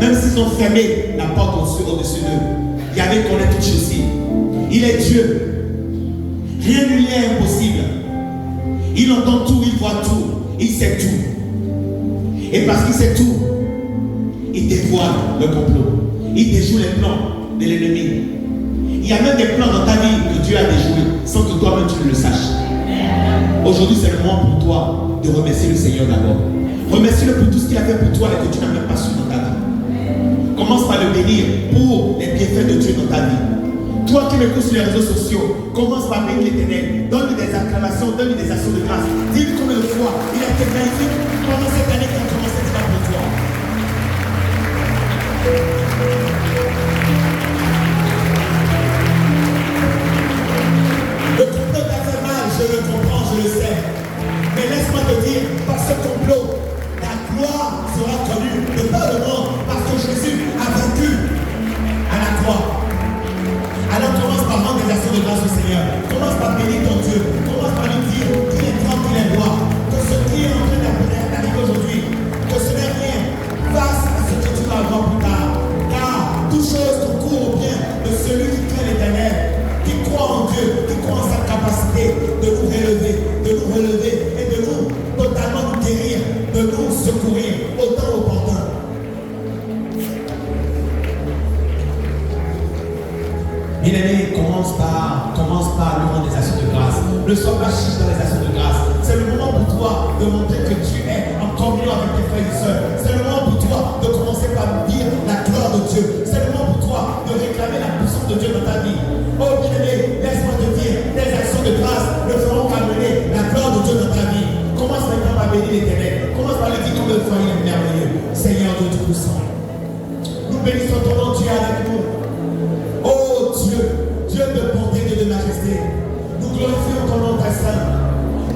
Même s'ils ont fermé la porte au-dessus d'eux. Il y avait connaît toutes choses. Il est Dieu. Rien ne lui est impossible. Il entend tout, il voit tout, il sait tout. Et parce qu'il sait tout, il dévoile le complot. Il déjoue les plans de l'ennemi. Il y a même des plans dans ta vie que Dieu a déjoués sans que toi-même tu ne le saches. Aujourd'hui, c'est le moment pour toi de remercier le Seigneur d'abord. Remercie-le pour tout ce qu'il a fait pour toi et que tu n'as même pas su dans ta vie. Commence par le bénir pour les bienfaits de Dieu dans ta vie. Toi qui m'écoutes sur les réseaux sociaux, commence par bénir l'Éternel. Donne-lui des acclamations, donne-lui des actions de grâce. Dis-lui combien de fois il a été magnifique pendant cette année qui a commencé déjà pour toi. Le complot t'a fait mal, je le comprends, je le sais. Mais laisse-moi te dire, par ce complot, ta gloire sera connue de par le monde, parce que Jésus a vaincu à la croix. Alors commence par rendre des actions de grâce au Seigneur. Commence par bénir ton Dieu. Commence par lui dire qu'il est grand, qu'il est roi. Que ce qui est en train d'arriver aujourd'hui, que ce n'est rien face à ce que tu vas avoir plus tard. Car toute chose concourt au bien de celui qui craint l'Éternel, qui croit en Dieu, qui croit en sa capacité de nous relever et de nous totalement nous guérir, de nous secourir au temps opportun. Bien-aimé, commence par lui rendre des actions de grâce. Ne sois pas chiche dans les actions de grâce. C'est le moment pour toi de montrer que tu es en communion avec tes frères et sœurs. C'est le moment pour toi de commencer par dire la gloire de Dieu. C'est le moment pour toi de réclamer la puissance de Dieu dans ta vie. Oh bien-aimé, laisse-moi te dire, tes actions de grâce ne feront qu'amener la gloire de Dieu dans ta vie. Commence maintenant par bénir l'Éternel. Commence par lui dire combien de fois il est merveilleux. Seigneur Dieu Tout-Puissant. Nous bénissons ton nom, Dieu avec nous. Oh Dieu, Dieu de bonté et de majesté, nous glorifions ton nom très saint.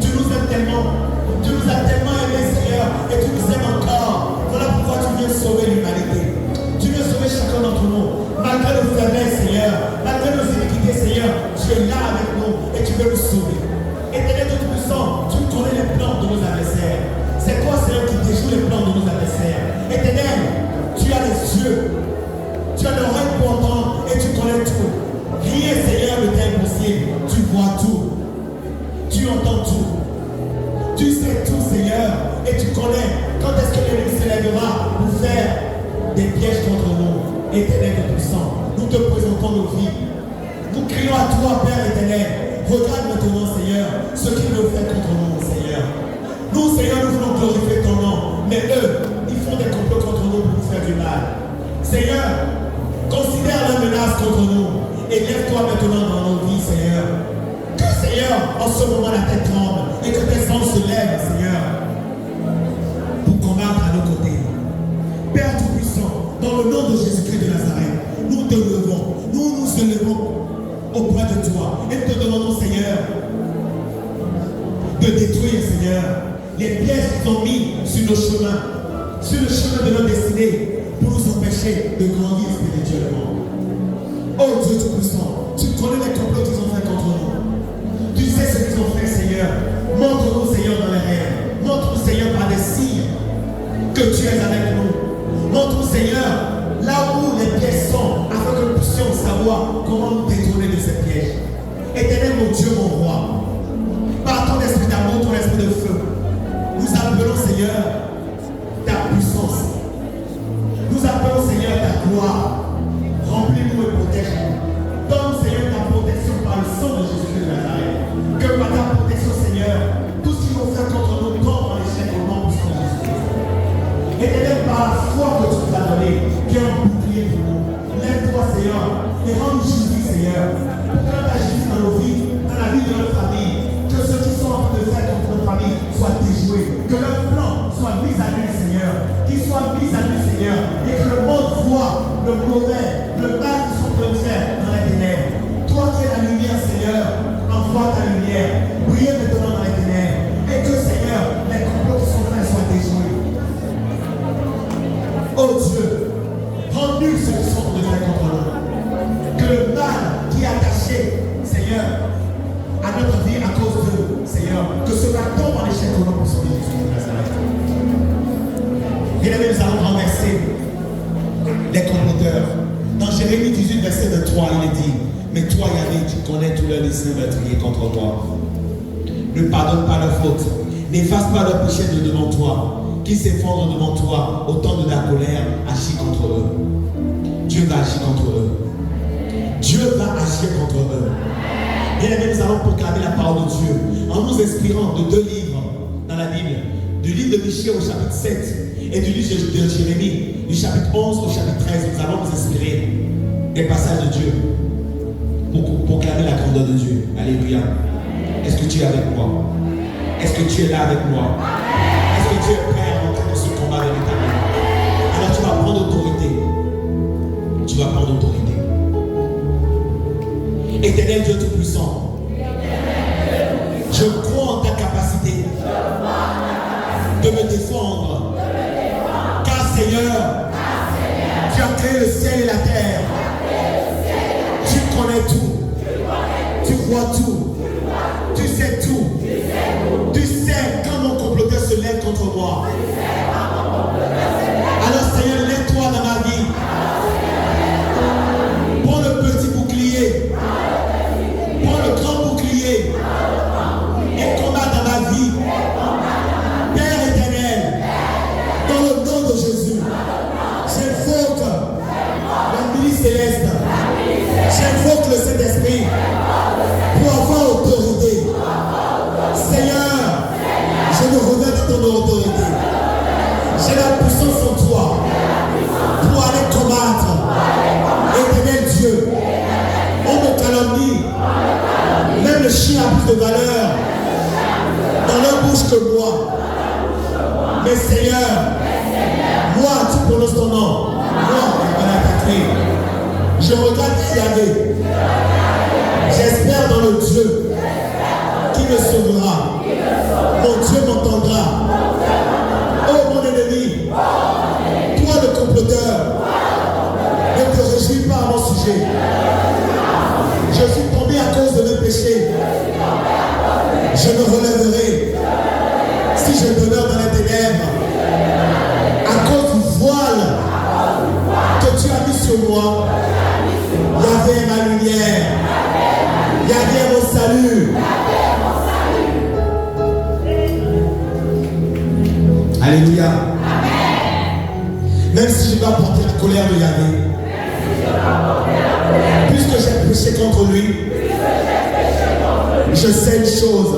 Tu nous aimes tellement, tu nous as tellement aimés Seigneur, et tu nous aimes encore. Voilà pourquoi tu viens sauver l'humanité. Tu viens sauver chacun d'entre nous. Malgré nos faiblesses Seigneur, malgré nos iniquités Seigneur, tu es là avec nous et tu veux nous sauver. Éternel de Tout-Puissant, tu connais les plans de nos adversaires. C'est toi Seigneur qui déjoue les plans de nos adversaires. Éternel, tu as les yeux. Tu as l'oreille pour entendre et tu connais tout. Rien, Seigneur, ne t'est impossible. Tu vois tout. Tu entends tout. Tu sais tout, Seigneur. Et tu connais quand est-ce que l'ennemi s'élèvera pour faire des pièges contre nous. Éternel et puissant, nous te présentons nos vies. Nous crions à toi, Père éternel. Regarde maintenant, Seigneur, ce qu'ils veulent faire contre nous, Seigneur. Nous, Seigneur, nous voulons glorifier ton nom. Mais eux, ils font des complots contre nous pour nous faire du mal. Seigneur, considère la menace contre nous et lève-toi maintenant dans nos vies, Seigneur. Que, Seigneur, en ce moment la tête tremble et que tes anges se lèvent, Seigneur, pour combattre à nos côtés. Père Tout-Puissant, dans le nom de Jésus-Christ de Nazareth, nous te levons, nous nous élevons auprès de toi et nous te demandons, Seigneur, de détruire, Seigneur, les pièges qu'ils ont mis sur nos chemins, sur le chemin de notre destinée, pour nous empêcher de grandir spirituellement. Oh Dieu Tout-Puissant, tu connais les complots qu'ils ont fait contre nous. Tu sais ce qu'ils ont fait, Seigneur. Montre-nous, Seigneur, dans les rêves. Montre-nous, Seigneur, par des signes que tu es avec nous. Montre-nous, Seigneur, là savoir comment nous détourner de ces pièges. Éternel, mon Dieu, mon roi, par ton esprit d'amour, ton esprit de feu, nous appelons, Seigneur, ta puissance. Nous appelons, Seigneur, ta gloire. Remplis-nous et protège-nous. Donne, Seigneur, ta protection par le sang de Jésus de Nazareth. Que par ta protection, Seigneur, tout ce qu'ils vont faire contre nous tombe en échec au nom du Seigneur Jésus-Christ. Éternel, par la foi que tu nous as donnée, qui est un bouclier pour nous. Lève-toi, Seigneur, et rends justice, Seigneur. Pour que ta justice dans nos vies, dans la vie de notre famille, que ceux qui sont en train de faire contre notre famille soient déjoués. Que leur plan soit mis à nu, Seigneur. Qu'il soit mis à nu, Seigneur. Et que le monde voit le mauvais, le mal qu'ils sont en train de faire dans les ténèbres. Toi qui es la lumière, Seigneur, envoie ta lumière. Brille maintenant dans les ténèbres. Et que, Seigneur, les complots qui sont faits soient déjoués. Oh Dieu, rends nul ceux qui sont en train de faire contre nous. Que le mal qui est attaché, Seigneur, à notre vie à cause de Seigneur, que cela tombe en échec au nom de Jésus de Nazareth. Bien aimés, nous allons renverser les comploteurs. Dans Jérémie 18, verset 23, il est dit: mais toi, Yahvé, tu connais tous leurs desseins meurtriers contre toi. Ne pardonne pas leurs fautes, n'efface pas leurs péchés de devant toi, qui s'effondrent devant toi au temps de ta colère, agis contre eux. Dieu va agir contre eux. Dieu va agir contre eux. Bien aimés, nous allons proclamer la parole de Dieu en nous inspirant de 2 livres dans la Bible. Du livre de Michée au chapitre 7 et du livre de Jérémie, du chapitre 11 au chapitre 13. Nous allons nous inspirer des passages de Dieu pour proclamer la grandeur de Dieu. Alléluia. Est-ce que tu es avec moi? Est-ce que tu es là avec moi? Est-ce que tu es prêt à entrer dans ce combat véritablement? Alors tu vas prendre autorité. Tu vas prendre autorité. Éternel Dieu Tout-Puissant, je crois en ta capacité de me défendre. Car Seigneur, tu as créé le ciel et la terre. Tu connais tout. Tu vois tout. Tu sais tout. Tu sais quand mon comploteur se lève contre moi. Alors Seigneur, lève-toi dans ma vie. Prends le petit bouclier. Prends le grand bouclier. Et combat dans ma vie. Père éternel, dans le nom de Jésus, j'invoque la milice céleste. J'invoque le Saint-Esprit pour avoir autorité. Seigneur, je me remets dans ton autorité. J'ai la puissance en toi pour aller combattre. Éternel Dieu, on me calomnie. Même le chien a plus de valeur dans leur bouche que moi. Mais Seigneur, moi, tu prononces ton nom. Moi, je vais l'attaquer. Je regarde Yahvé. J'espère dans le Dieu qui me sauvera. Mon Dieu m'entendra. Oh mon ennemi, toi le comploteur, ne te réjouis pas à mon sujet. Je suis tombé à cause de mes péchés. Je me relèverai si je demeure dans les ténèbres à cause du voile que tu as mis sur moi. Yahvé est ma lumière. Yahvé est mon salut. Alléluia. Même si je dois porter la colère de Yahvé, puisque j'ai péché contre lui, je sais une chose.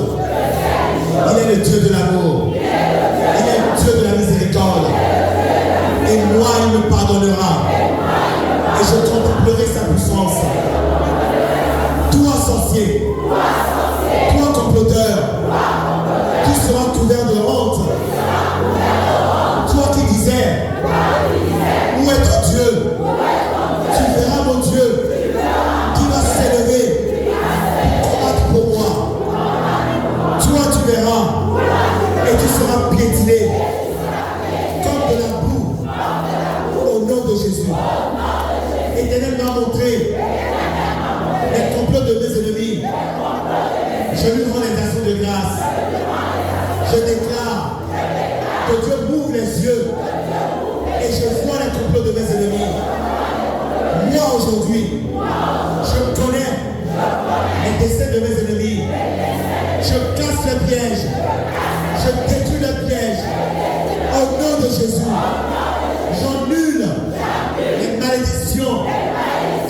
Il est le Dieu de l'amour. Il est le Dieu de la miséricorde. Et moi, il me pardonnera. Et je contemplerai sa puissance. Toi, sorcier, toi, comploteur, tu seras couvert de honte. Toi qui disais, où est ton Dieu? Tu verras mon Dieu qui va s'élever pour combattre pour moi. Toi, tu verras et tu seras piétiné comme de la boue au nom de Jésus. Éternel m'a montré les complots de mes ennemis. Je lui rends les actions de grâce. Je déclare que Dieu m'ouvre les yeux et je vois les complots de mes ennemis. Moi aujourd'hui,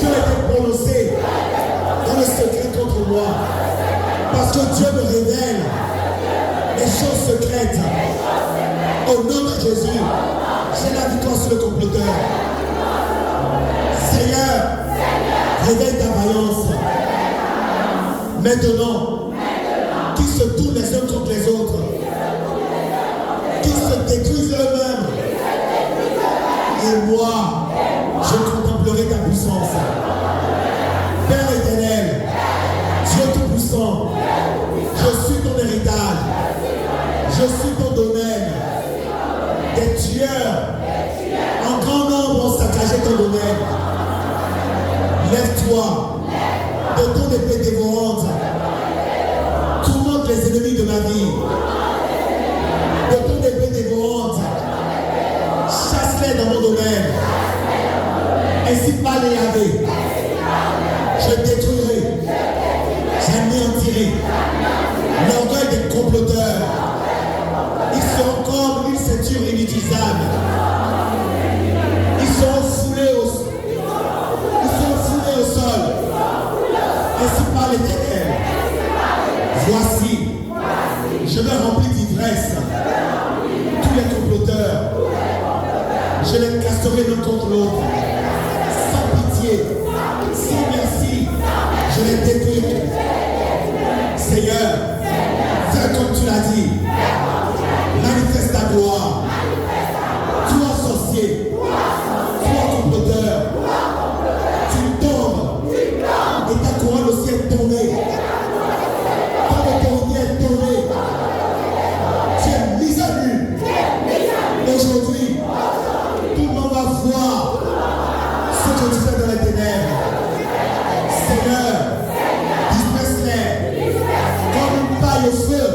qui ont été prononcées dans le secret contre moi. Parce que Dieu me révèle les choses secrètes. Au nom de Jésus, j'ai la victoire sur le comploteur. Seigneur, réveille ta vaillance. Maintenant, qui se tournent les uns contre les autres, qui se détruisent eux-mêmes, et moi, je contemplerai ta puissance. Père éternel, Dieu tout-puissant, je suis ton héritage, je suis ton domaine. Des tueurs en grand nombre ont saccagé ton domaine. Lève-toi de ton épée dévorante. Tourmente les ennemis de ma vie. De ton épée dévorante. Chasse-les dans mon domaine. Ainsi parle Yahvé. Je détruirai. J'anéantirai l'orgueil des comploteurs. Ils seront comme une ceinture inutilisable. Ils seront foulés au sol. Ainsi parle l'Éternel. Voici, je vais remplir d'ivresse tous les comploteurs. Je les casserai l'un contre l'autre. Sans pitié, sans merci, je les détruirai. Seigneur, fais comme tu l'as dit. Manifeste ta gloire. Toi sorcier, toi comploteur, tu tombes et ta couronne aussi est tombée. Ton autorité est tombée. Tu es mis à nu. Aujourd'hui, tout le monde va voir ce que tu fais dans les ténèbres. Seigneur, disperse-les comme une paille au feu.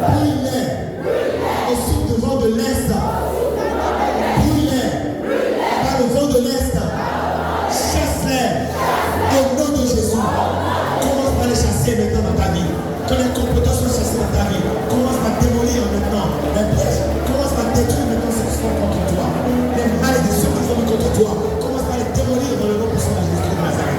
Brûle-les au sud du vent de l'Est. Brûle-les par le vent de l'Est. Chasse-les au nom de Jésus. Commence par les chasser maintenant dans ta vie. Que les comploteurs soient chassés dans ta vie. Commence par démolir maintenant les pièges. Commence par détruire maintenant ceux qui sont contre toi. Les malédictions qui sont contre toi. Commence par les démolir dans le nom puissant de Jésus de Nazareth.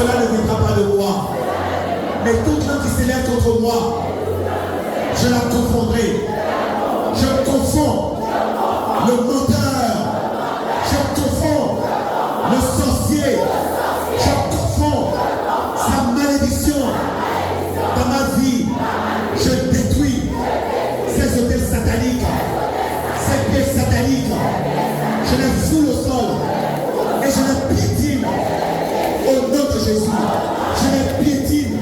cela ne viendra pas de moi. Mais toute langue qui s'élève contre moi, je la confondrai. Je confonds le menteur. Je confonds le sorcier. Je confonds sa malédiction dans ma vie. Je détruis ces hôtels sataniques, ces pieds sataniques. Je les foule au sol et je les piétine au nom de Jésus. Je les piétine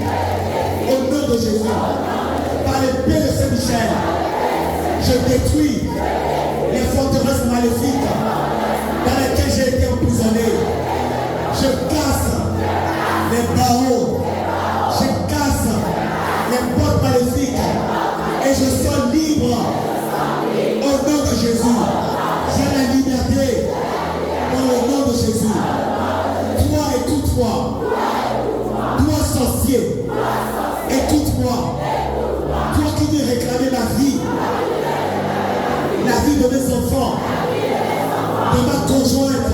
au nom de Jésus. Par l'épée de Saint-Michel, je détruis les forteresses maléfiques dans lesquelles j'ai été emprisonné. Je casse les barreaux, je casse les portes maléfiques et je sors libre au nom de Jésus. J'ai la liberté dans le nom de Jésus. Toi, écoute-moi. Toi, sorcier, écoute-moi. Toi qui veux réclamer la vie de mes enfants, de ma conjointe,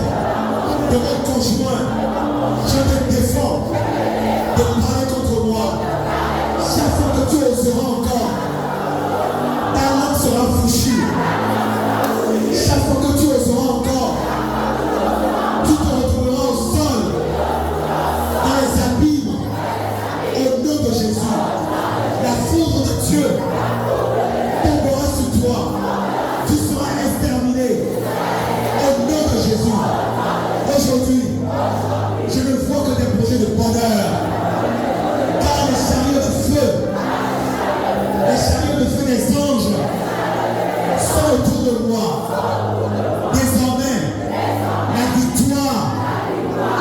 de mon conjoint, je te défends de parler contre moi. Chaque fois que tu oseras encore, ta langue sera fouchue. Chaque fois que tu oseras encore, tu te retrouveras au sol, dans les abîmes, au nom de Jésus. La foudre de Dieu tombera sur toi. Tu seras exterminé au nom de Jésus. Aujourd'hui, je ne vois que des projets de bonheur. Car les chariots de feu des anges sont autour de moi. Désormais, la victoire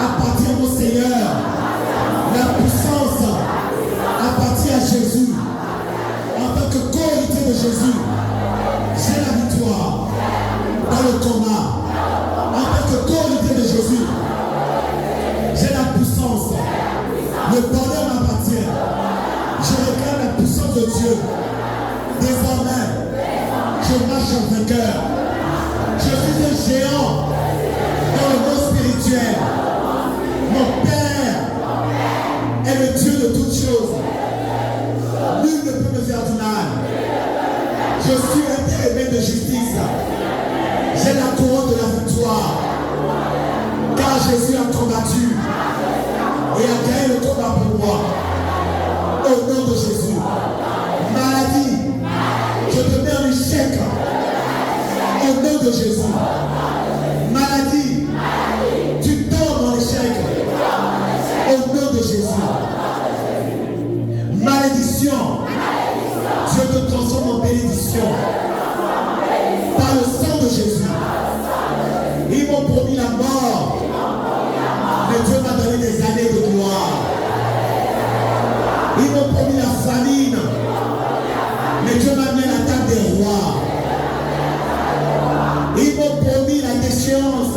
appartient à mon Seigneur. La puissance appartient à Jésus. En tant que co-héritier de Jésus, j'ai la victoire dans le combat. En tant que co-héritier de Jésus, j'ai la puissance. Le bonheur m'appartient. Je réclame la puissance de Dieu. Désormais, je marche en vainqueur. Je suis un géant dans le monde spirituel. Mon Père est le Dieu de toutes choses. Nul ne peut me faire du mal. Je suis un de justice. J'ai la couronne de la victoire. Car Jésus a combattu et a gagné le combat pour moi. Au nom de Jésus. Maladie, je te mets en échec. Au nom de Jésus. Maladie, tu tombes en échec. Au nom de Jésus. Malédiction, Dieu te transforme en bénédiction. Par le sang de Jésus. Ils m'ont promis la mort. Mais Dieu m'a donné des années de gloire. Ils m'ont promis la famine. Mais Dieu m'a mis à la table des rois. Ils m'ont promis la déchéance.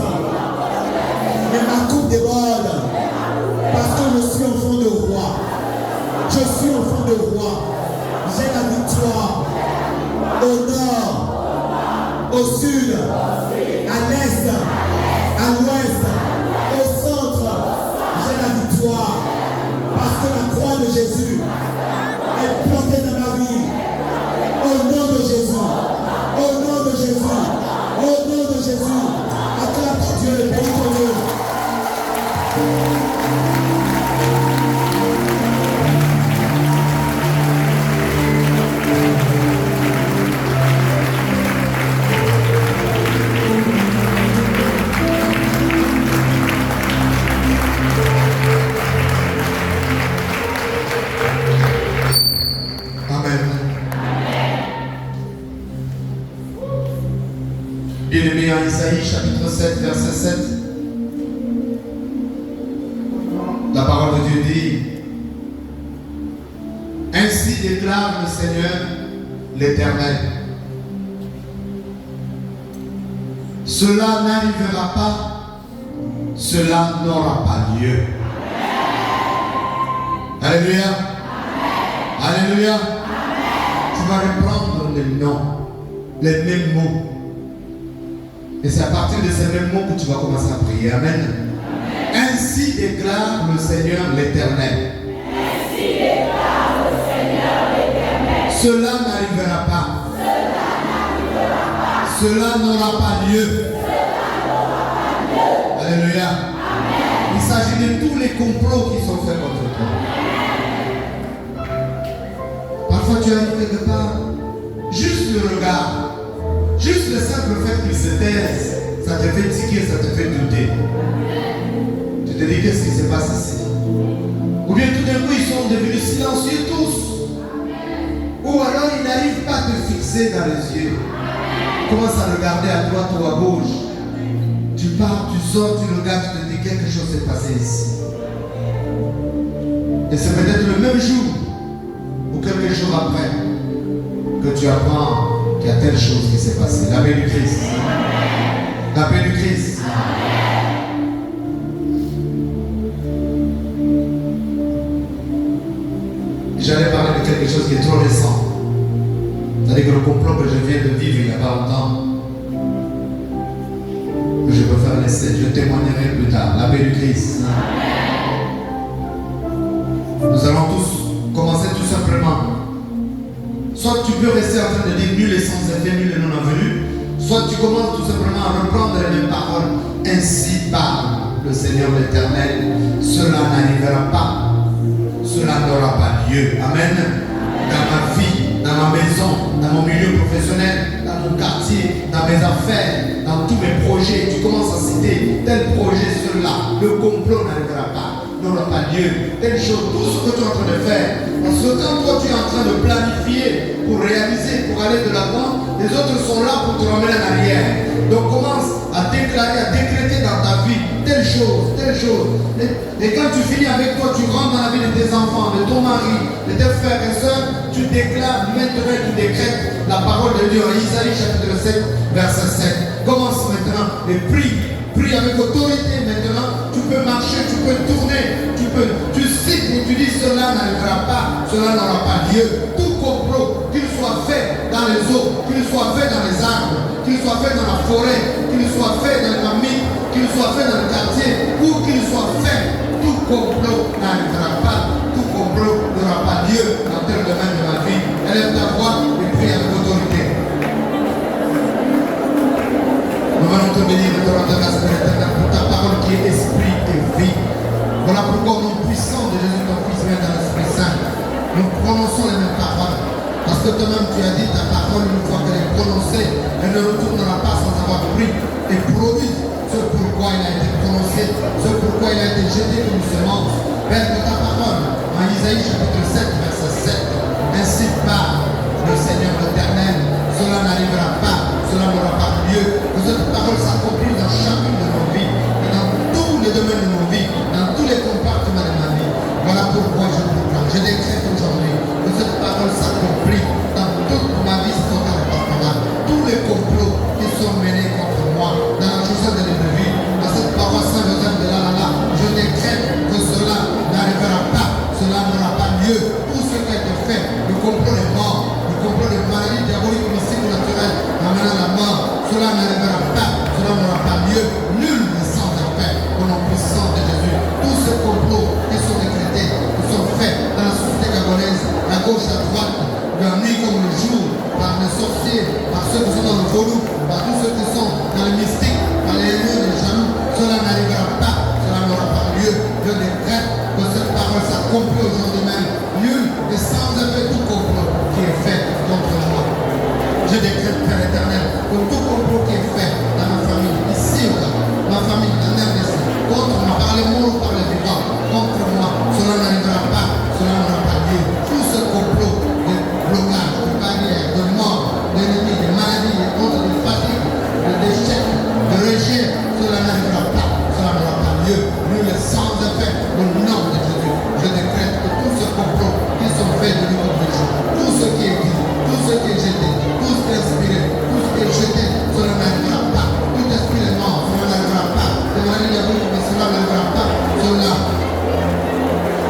Mais ma coupe déborde. Parce que je suis enfant de roi. Je suis enfant de roi. J'ai la victoire. Au nord, au sud, à l'est, à l'ouest, au centre. J'ai la victoire. Parce que la croix de Jésus est plantée dans ma vie. Au nom de Jésus. Au nom de Jésus. Au nom de Jésus. Acclame Dieu le pays pour nous. Bien-aimé, en Isaïe chapitre 7, verset 7, la parole de Dieu dit: ainsi déclare le Seigneur l'Éternel, cela n'arrivera pas, cela n'aura pas lieu. Alléluia. Alléluia. Tu vas reprendre les noms, les mêmes mots. Et c'est à partir de ces mêmes mots que tu vas commencer à prier. Amen. Ainsi déclare le Seigneur l'Éternel. Cela n'arrivera pas. Cela n'aura pas lieu. Alléluia. Il s'agit de tous les complots qui sont faits contre toi. Parfois tu arrives quelque part, juste le regard, juste le simple fait qu'ils se taisent, ça te fait tiquer, ça te fait douter. Tu te dis qu'est-ce qui se passe ici? Ou bien tout d'un coup ils sont devenus silencieux tous. Ou alors ils n'arrivent pas à te fixer dans les yeux. Commence à regarder à droite ou à gauche. Tu pars, tu sors, tu regardes, tu te dis quelque chose s'est passé ici. Et c'est peut-être le même jour ou quelques jours après que tu apprends qu'il y a telle chose qui s'est passée. La paix du Christ. La paix du Christ. J'allais parler de quelque chose qui est trop récent. C'est-à-dire que le complot que je viens de vivre il n'y a pas longtemps, que je préfère laisser, je témoignerai plus tard. La paix du Christ. Nous allons tous commencer tout simplement. Soit tu peux rester en train de dire nul et sans effet, nul et non avenu, soit tu commences tout simplement à reprendre les mêmes paroles. Ainsi parle le Seigneur l'Éternel. Cela n'arrivera pas. Cela n'aura pas lieu. Amen. Dans ma vie, dans ma maison, dans mon milieu professionnel, dans mon quartier, dans mes affaires, dans tous mes projets, tu commences à citer tel projet, cela, le complot n'arrivera pas, n'aura pas lieu, telle chose, tout ce que tu es en train de faire. Parce que quand toi tu es en train de planifier pour réaliser, pour aller de l'avant, les autres sont là pour te ramener en arrière. Donc commence à déclarer, à décréter dans ta vie telle chose, telle chose. Et quand tu finis avec toi, tu rentres dans la vie de tes enfants, de ton mari, de tes frères et sœurs, tu déclares maintenant, tu décrètes la parole de Dieu en Isaïe chapitre 7, verset 7. Commence maintenant et prie. Prie avec autorité maintenant. Tu peux marcher, tu peux tourner, tu cites et tu dis cela n'arrivera pas, cela n'aura pas lieu. Tout complot, qu'il soit fait dans les eaux, qu'il soit fait dans les arbres, qu'il soit fait dans la forêt, qu'il soit fait dans les familles, qu'il soit fait dans le quartier, où qu'il soit fait, tout complot n'arrivera pas, tout complot n'aura pas lieu dans tel domaine de ma vie. Élève ta voix et prie avec autorité. Nous allons te bénir et te rendre grâce pour ta parole qui est esprit et vie. Voilà pourquoi au nom puissant de Jésus, ton Fils, vient dans l'Esprit Saint, nous prononçons les mêmes paroles. Parce que toi-même tu as dit ta parole, une fois qu'elle est prononcée, elle ne retournera pas sans avoir pris et produit ce pourquoi il a été prononcé, ce pourquoi il a été jeté comme une semence. Père, de ta parole, en Isaïe chapitre 7, verset 7, ainsi parle le Seigneur l'Éternel, cela n'arrivera pas, cela n'aura pas lieu. Que cette parole s'accomplisse dans chacune de nos vies, et dans tous les domaines de nos vies, dans tous les compartiments de ma vie. Voilà pourquoi je proclame, je décrète aujourd'hui que cette parole s'accomplit dans toute ma vie, tous les complots qui sont menés contre moi, dans la chose de ma vie, dans cette parole Saint-Joseph de là, je décrète que cela n'arrivera pas, cela n'aura pas lieu. Tout ce qui a été fait, le complot est mort, le complot de maladie diabolique, mystique ou naturelle, amenant la mort, cela n'arrivera pas, cela n'aura pas lieu. Nul ne sans effet au nom puissant de Jésus. Tous ces complots qui sont décrétés, qui sont faits dans la société gabonaise, à gauche, à droite, la nuit comme le jour, par les sorciers, par ceux qui sont dans le vaudou, par tous ceux qui sont dans le mystique, par les lieux, les jaloux, cela n'arrivera pas, cela n'aura pas lieu. Je décrète que cette parole s'accomplit aujourd'hui même. Nul et sans effet tout complot qui est fait contre moi. Je décrète, Père éternel, que tout complot qui est fait dans ma famille, ici, ma famille, dans RDC, contre moi, par les morts ou par les vivants, contre moi, cela n'arrivera pas, cela n'aura pas lieu. Tout ce complot de blocage, de barrières, de mort, d'ennemis, de maladies, de honte, de fatigue, de déchets, de rejet, cela n'arrivera pas, cela n'aura pas lieu. Nul est sans effet au nom de Jésus. Je décrète que tous ces complots qui sont faits de nous de jour, tout ce qui est dit, tout ce qui est jeté, tout ce qui est inspiré, tout ce qui est jeté, cela n'arrivera pas. Tout esprit est mort, cela n'arrivera pas. De manière diabolique, mais cela n'arrivera pas. Cela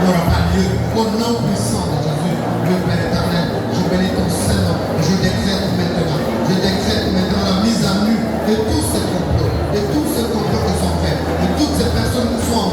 n'aura pas lieu. Au nom puissant de Jésus, le Père éternel, je bénis ton Seigneur. Je décrète maintenant la mise à nu de tous ces complots, de tous ces complots qui sont faits, de toutes ces personnes qui sont en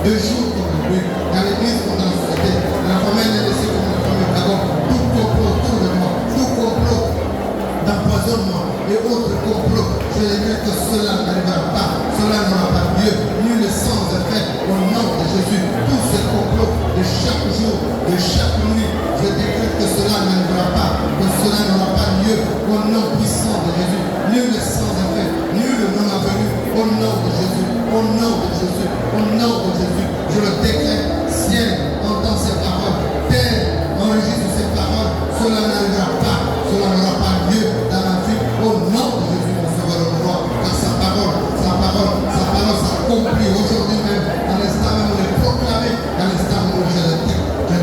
de jour comme de nuit, dans l'église comme dans la société, dans la famille LLC comme dans la famille Gabon, tout complot autour de moi, tout complot d'empoisonnement et autres complots, je les mets que cela n'arrivera pas, cela n'aura pas lieu, nul sans effet au nom de Jésus. Tous ces complots de chaque jour, de chaque nuit, je décrète que cela n'arrivera pas, que cela n'aura pas lieu au nom puissant de Jésus. Nul sans effet, nul non avenu, au nom de Jésus, au nom de Jésus, au nom de Jésus. Je le décrète, ciel, entend ces paroles, terre, enregistre ces paroles, cela n'arrivera pas, cela n'aura pas lieu dans la vie, au nom de Jésus, mon Sauveur le roi, car sa parole s'accomplit aujourd'hui même, à l'instant même où elle est proclamée, à l'instant où je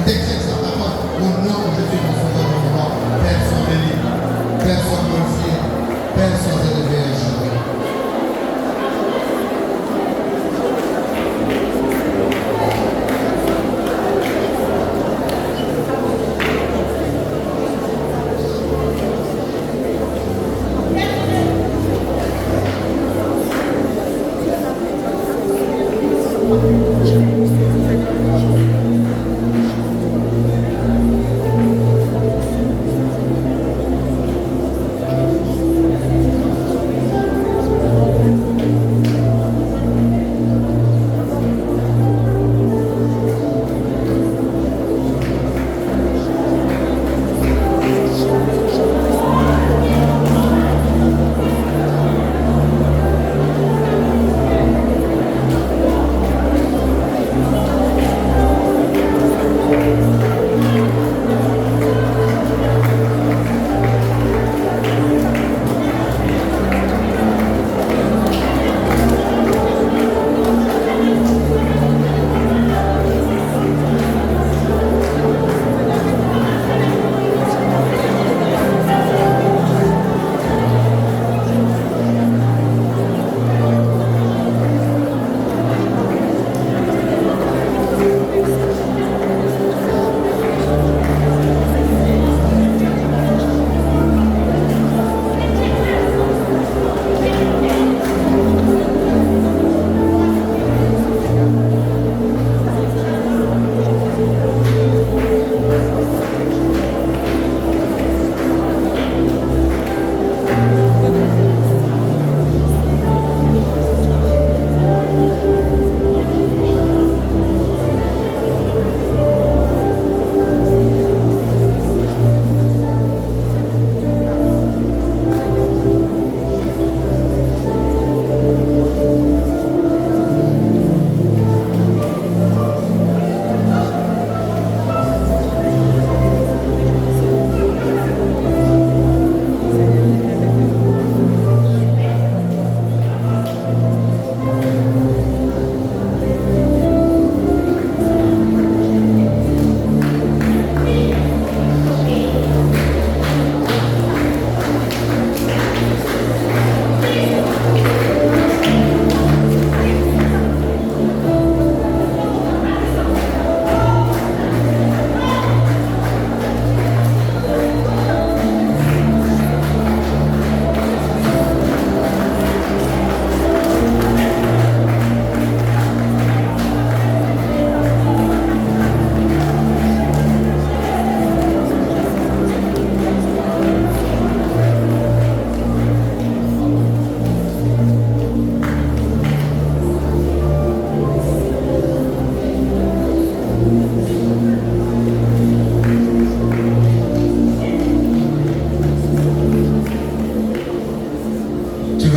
décrète sa parole, au nom de Jésus, mon Sauveur le roi. Père soit béni, Père soit glorifié, Père soit élevé à jamais.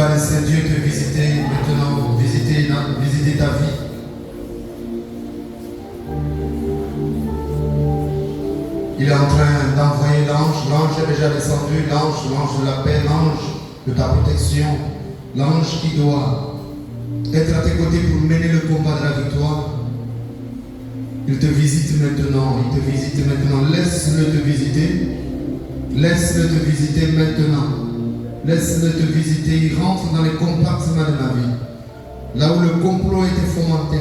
laisser Dieu te visiter maintenant, visiter ta vie. Il est en train d'envoyer l'ange. L'ange est déjà descendu. L'ange de la paix, l'ange de ta protection. L'ange qui doit être à tes côtés pour mener le combat de la victoire. Il te visite maintenant. Il te visite maintenant. Laisse-le te visiter. Laisse-le te visiter maintenant. Laisse-le te visiter. Il rentre dans les compartiments de ma vie. Là où le complot a été fomenté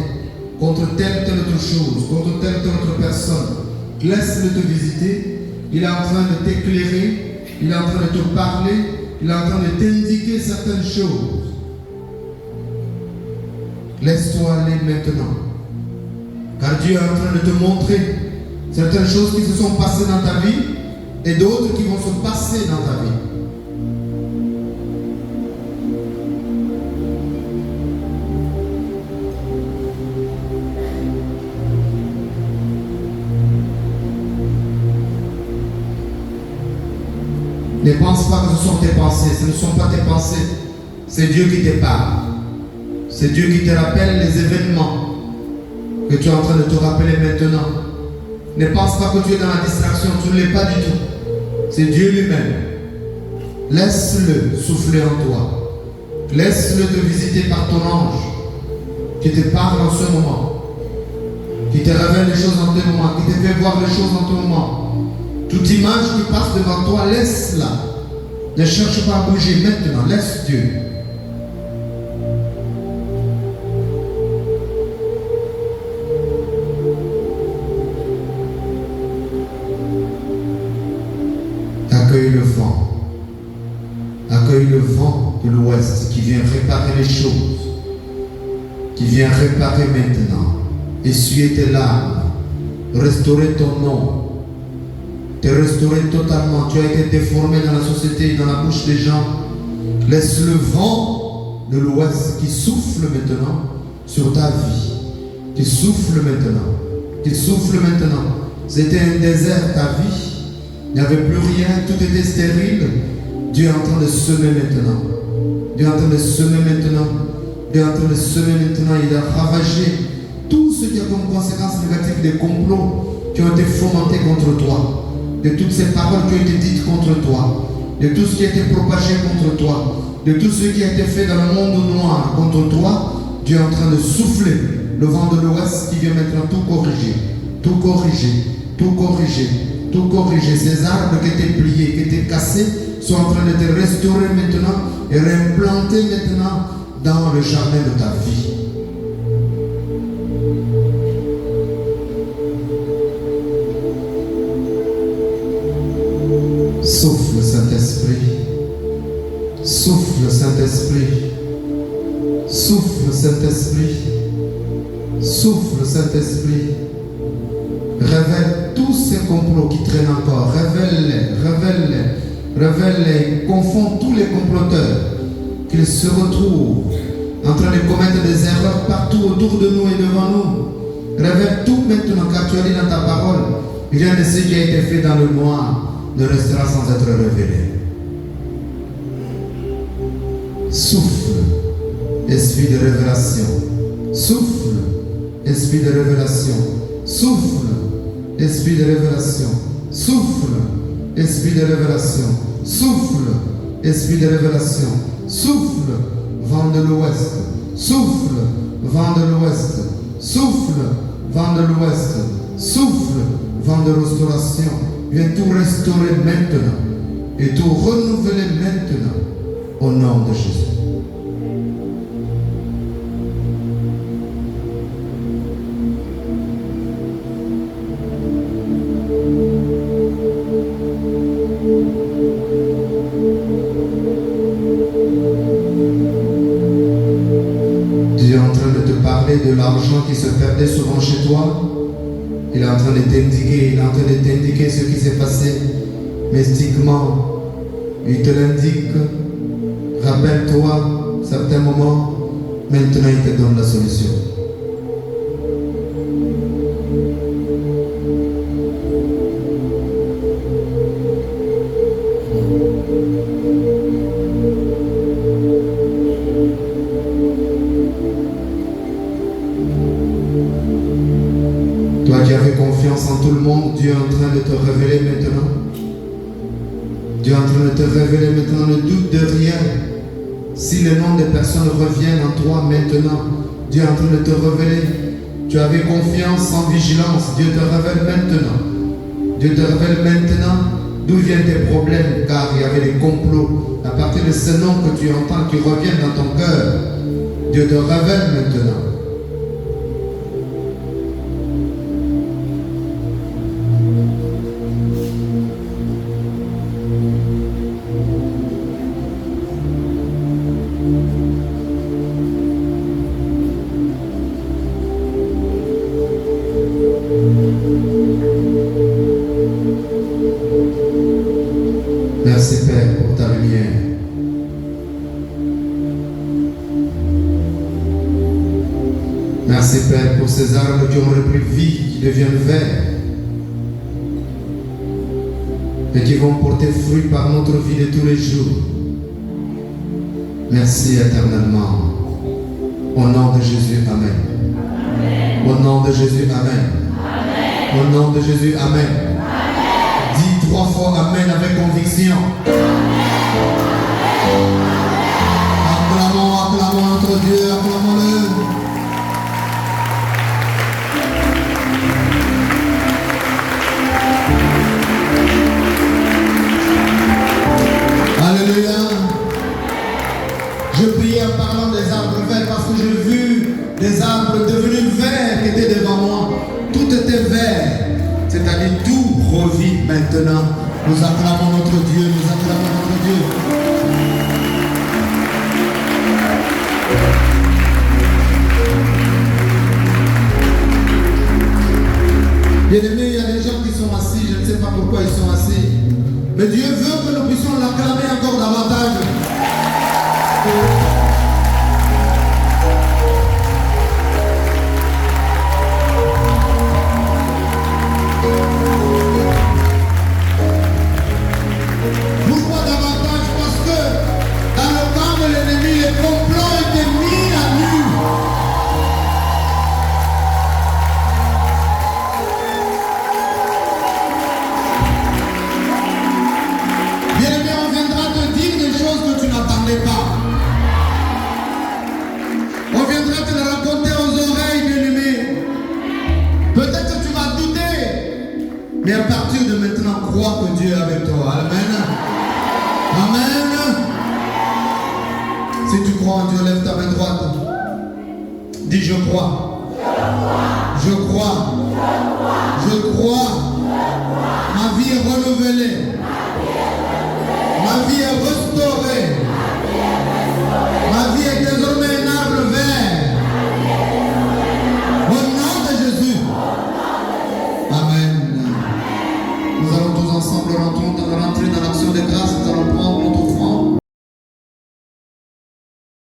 contre telle autre chose, contre telle autre personne. Laisse-le te visiter. Il est en train de t'éclairer. Il est en train de te parler. Il est en train de t'indiquer certaines choses. Laisse-toi aller maintenant. Car Dieu est en train de te montrer certaines choses qui se sont passées dans ta vie et d'autres qui vont se passer dans ta vie. Ne pense pas que ce sont tes pensées, ce ne sont pas tes pensées, c'est Dieu qui te parle. C'est Dieu qui te rappelle les événements que tu es en train de te rappeler maintenant. Ne pense pas que tu es dans la distraction, tu ne l'es pas du tout. C'est Dieu lui-même. Laisse-le souffler en toi. Laisse-le te visiter par ton ange qui te parle en ce moment, qui te révèle les choses en ce moment, qui te fait voir les choses en ce moment. Toute image qui passe devant toi, laisse-la. Ne cherche pas à bouger maintenant, laisse Dieu. Accueille le vent. Accueille le vent de l'ouest qui vient réparer les choses, qui vient réparer maintenant, essuyer tes larmes, restaurer ton nom, te restaurer totalement. Tu as été déformé dans la société, dans la bouche des gens. Laisse le vent de l'ouest qui souffle maintenant sur ta vie, qui souffle maintenant, qui souffle maintenant. C'était un désert ta vie. Il n'y avait plus rien, tout était stérile. Dieu est en train de semer maintenant. Dieu est en train de semer maintenant. Dieu est en train de semer maintenant. Il a ravagé tout ce qui a comme conséquence négative des complots qui ont été fomentés contre toi, de toutes ces paroles qui ont été dites contre toi, de tout ce qui a été propagé contre toi, de tout ce qui a été fait dans le monde noir contre toi. Dieu est en train de souffler le vent de l'ouest qui vient maintenant tout corriger, tout corriger, tout corriger, tout corriger. Ces arbres qui étaient pliés, qui étaient cassés, sont en train de te restaurer maintenant et réimplanter maintenant dans le jardin de ta vie. Souffle, Saint-Esprit. Souffle, Saint-Esprit. Souffle, Saint-Esprit. Souffle, Saint-Esprit. Révèle tous ces complots qui traînent encore. Révèle-les, révèle-les, révèle-les. Confond tous les comploteurs qu'ils se retrouvent en train de commettre des erreurs partout autour de nous et devant nous. Révèle tout maintenant, car tu as dit dans ta parole, rien de ce qui a été fait dans le noir ne restera sans être révélé. Souffle, esprit de révélation. Souffle, esprit de révélation. Souffle, esprit de révélation. Souffle, esprit de révélation. Souffle, esprit de révélation. Souffle, vent de l'ouest. Souffle, vent de l'ouest. Souffle, vent de l'ouest. Souffle, vent de restauration. Viens tout restaurer maintenant et tout renouveler maintenant au nom de Jésus. Dieu est en train de te parler de l'argent qui se perdait souvent chez toi. Il est en train de t'indiquer ce qui s'est passé mystiquement. Il te l'indique. Rappelle-toi certains moments. Maintenant, il te donne la solution. Toi qui avais confiance en tout le monde, Dieu est en train de te révéler maintenant. Dieu est en train de te révéler maintenant, ne doute de rien. Si les noms des personnes reviennent en toi maintenant, Dieu est en train de te révéler. Tu avais confiance en vigilance, Dieu te révèle maintenant. Dieu te révèle maintenant d'où viennent tes problèmes, car il y avait des complots. À partir de ces noms que tu entends, qui reviennent dans ton cœur, Dieu te révèle maintenant. Merci Père pour ta lumière. Merci Père pour ces arbres qui ont repris vie, qui deviennent verts et qui vont porter fruit par notre vie de tous les jours. Merci éternellement. Au nom de Jésus, Amen. Au nom de Jésus, Amen. Au nom de Jésus, Amen. Dis 3 fois Amen avec conviction. Acclamons, acclamons notre Dieu, acclamons-le. Alléluia. Je priais en parlant des arbres verts parce que j'ai vu des arbres devenus verts qui étaient devant moi. Tout était vert, c'est-à-dire tout revit maintenant. Nous acclamons notre Dieu, nous acclamons notre Dieu. Bien aimé, il y a des gens qui sont assis, je ne sais pas pourquoi ils sont assis. Mais Dieu veut que nous puissions l'acclamer encore davantage. Pourquoi davantage? Parce que dans le camp de l'ennemi, les complots étaient mis à nu. Bien-aimé, on viendra te dire des choses que tu n'attendais pas. On viendra te le raconter aux oreilles, bien-aimé. Peut-être que tu vas douter, mais à partir de maintenant, crois que Dieu est avec toi. Amen. Amen. Si tu crois en Dieu, lève ta main droite. Dis je crois. Je crois. Je crois. Ma vie est renouvelée.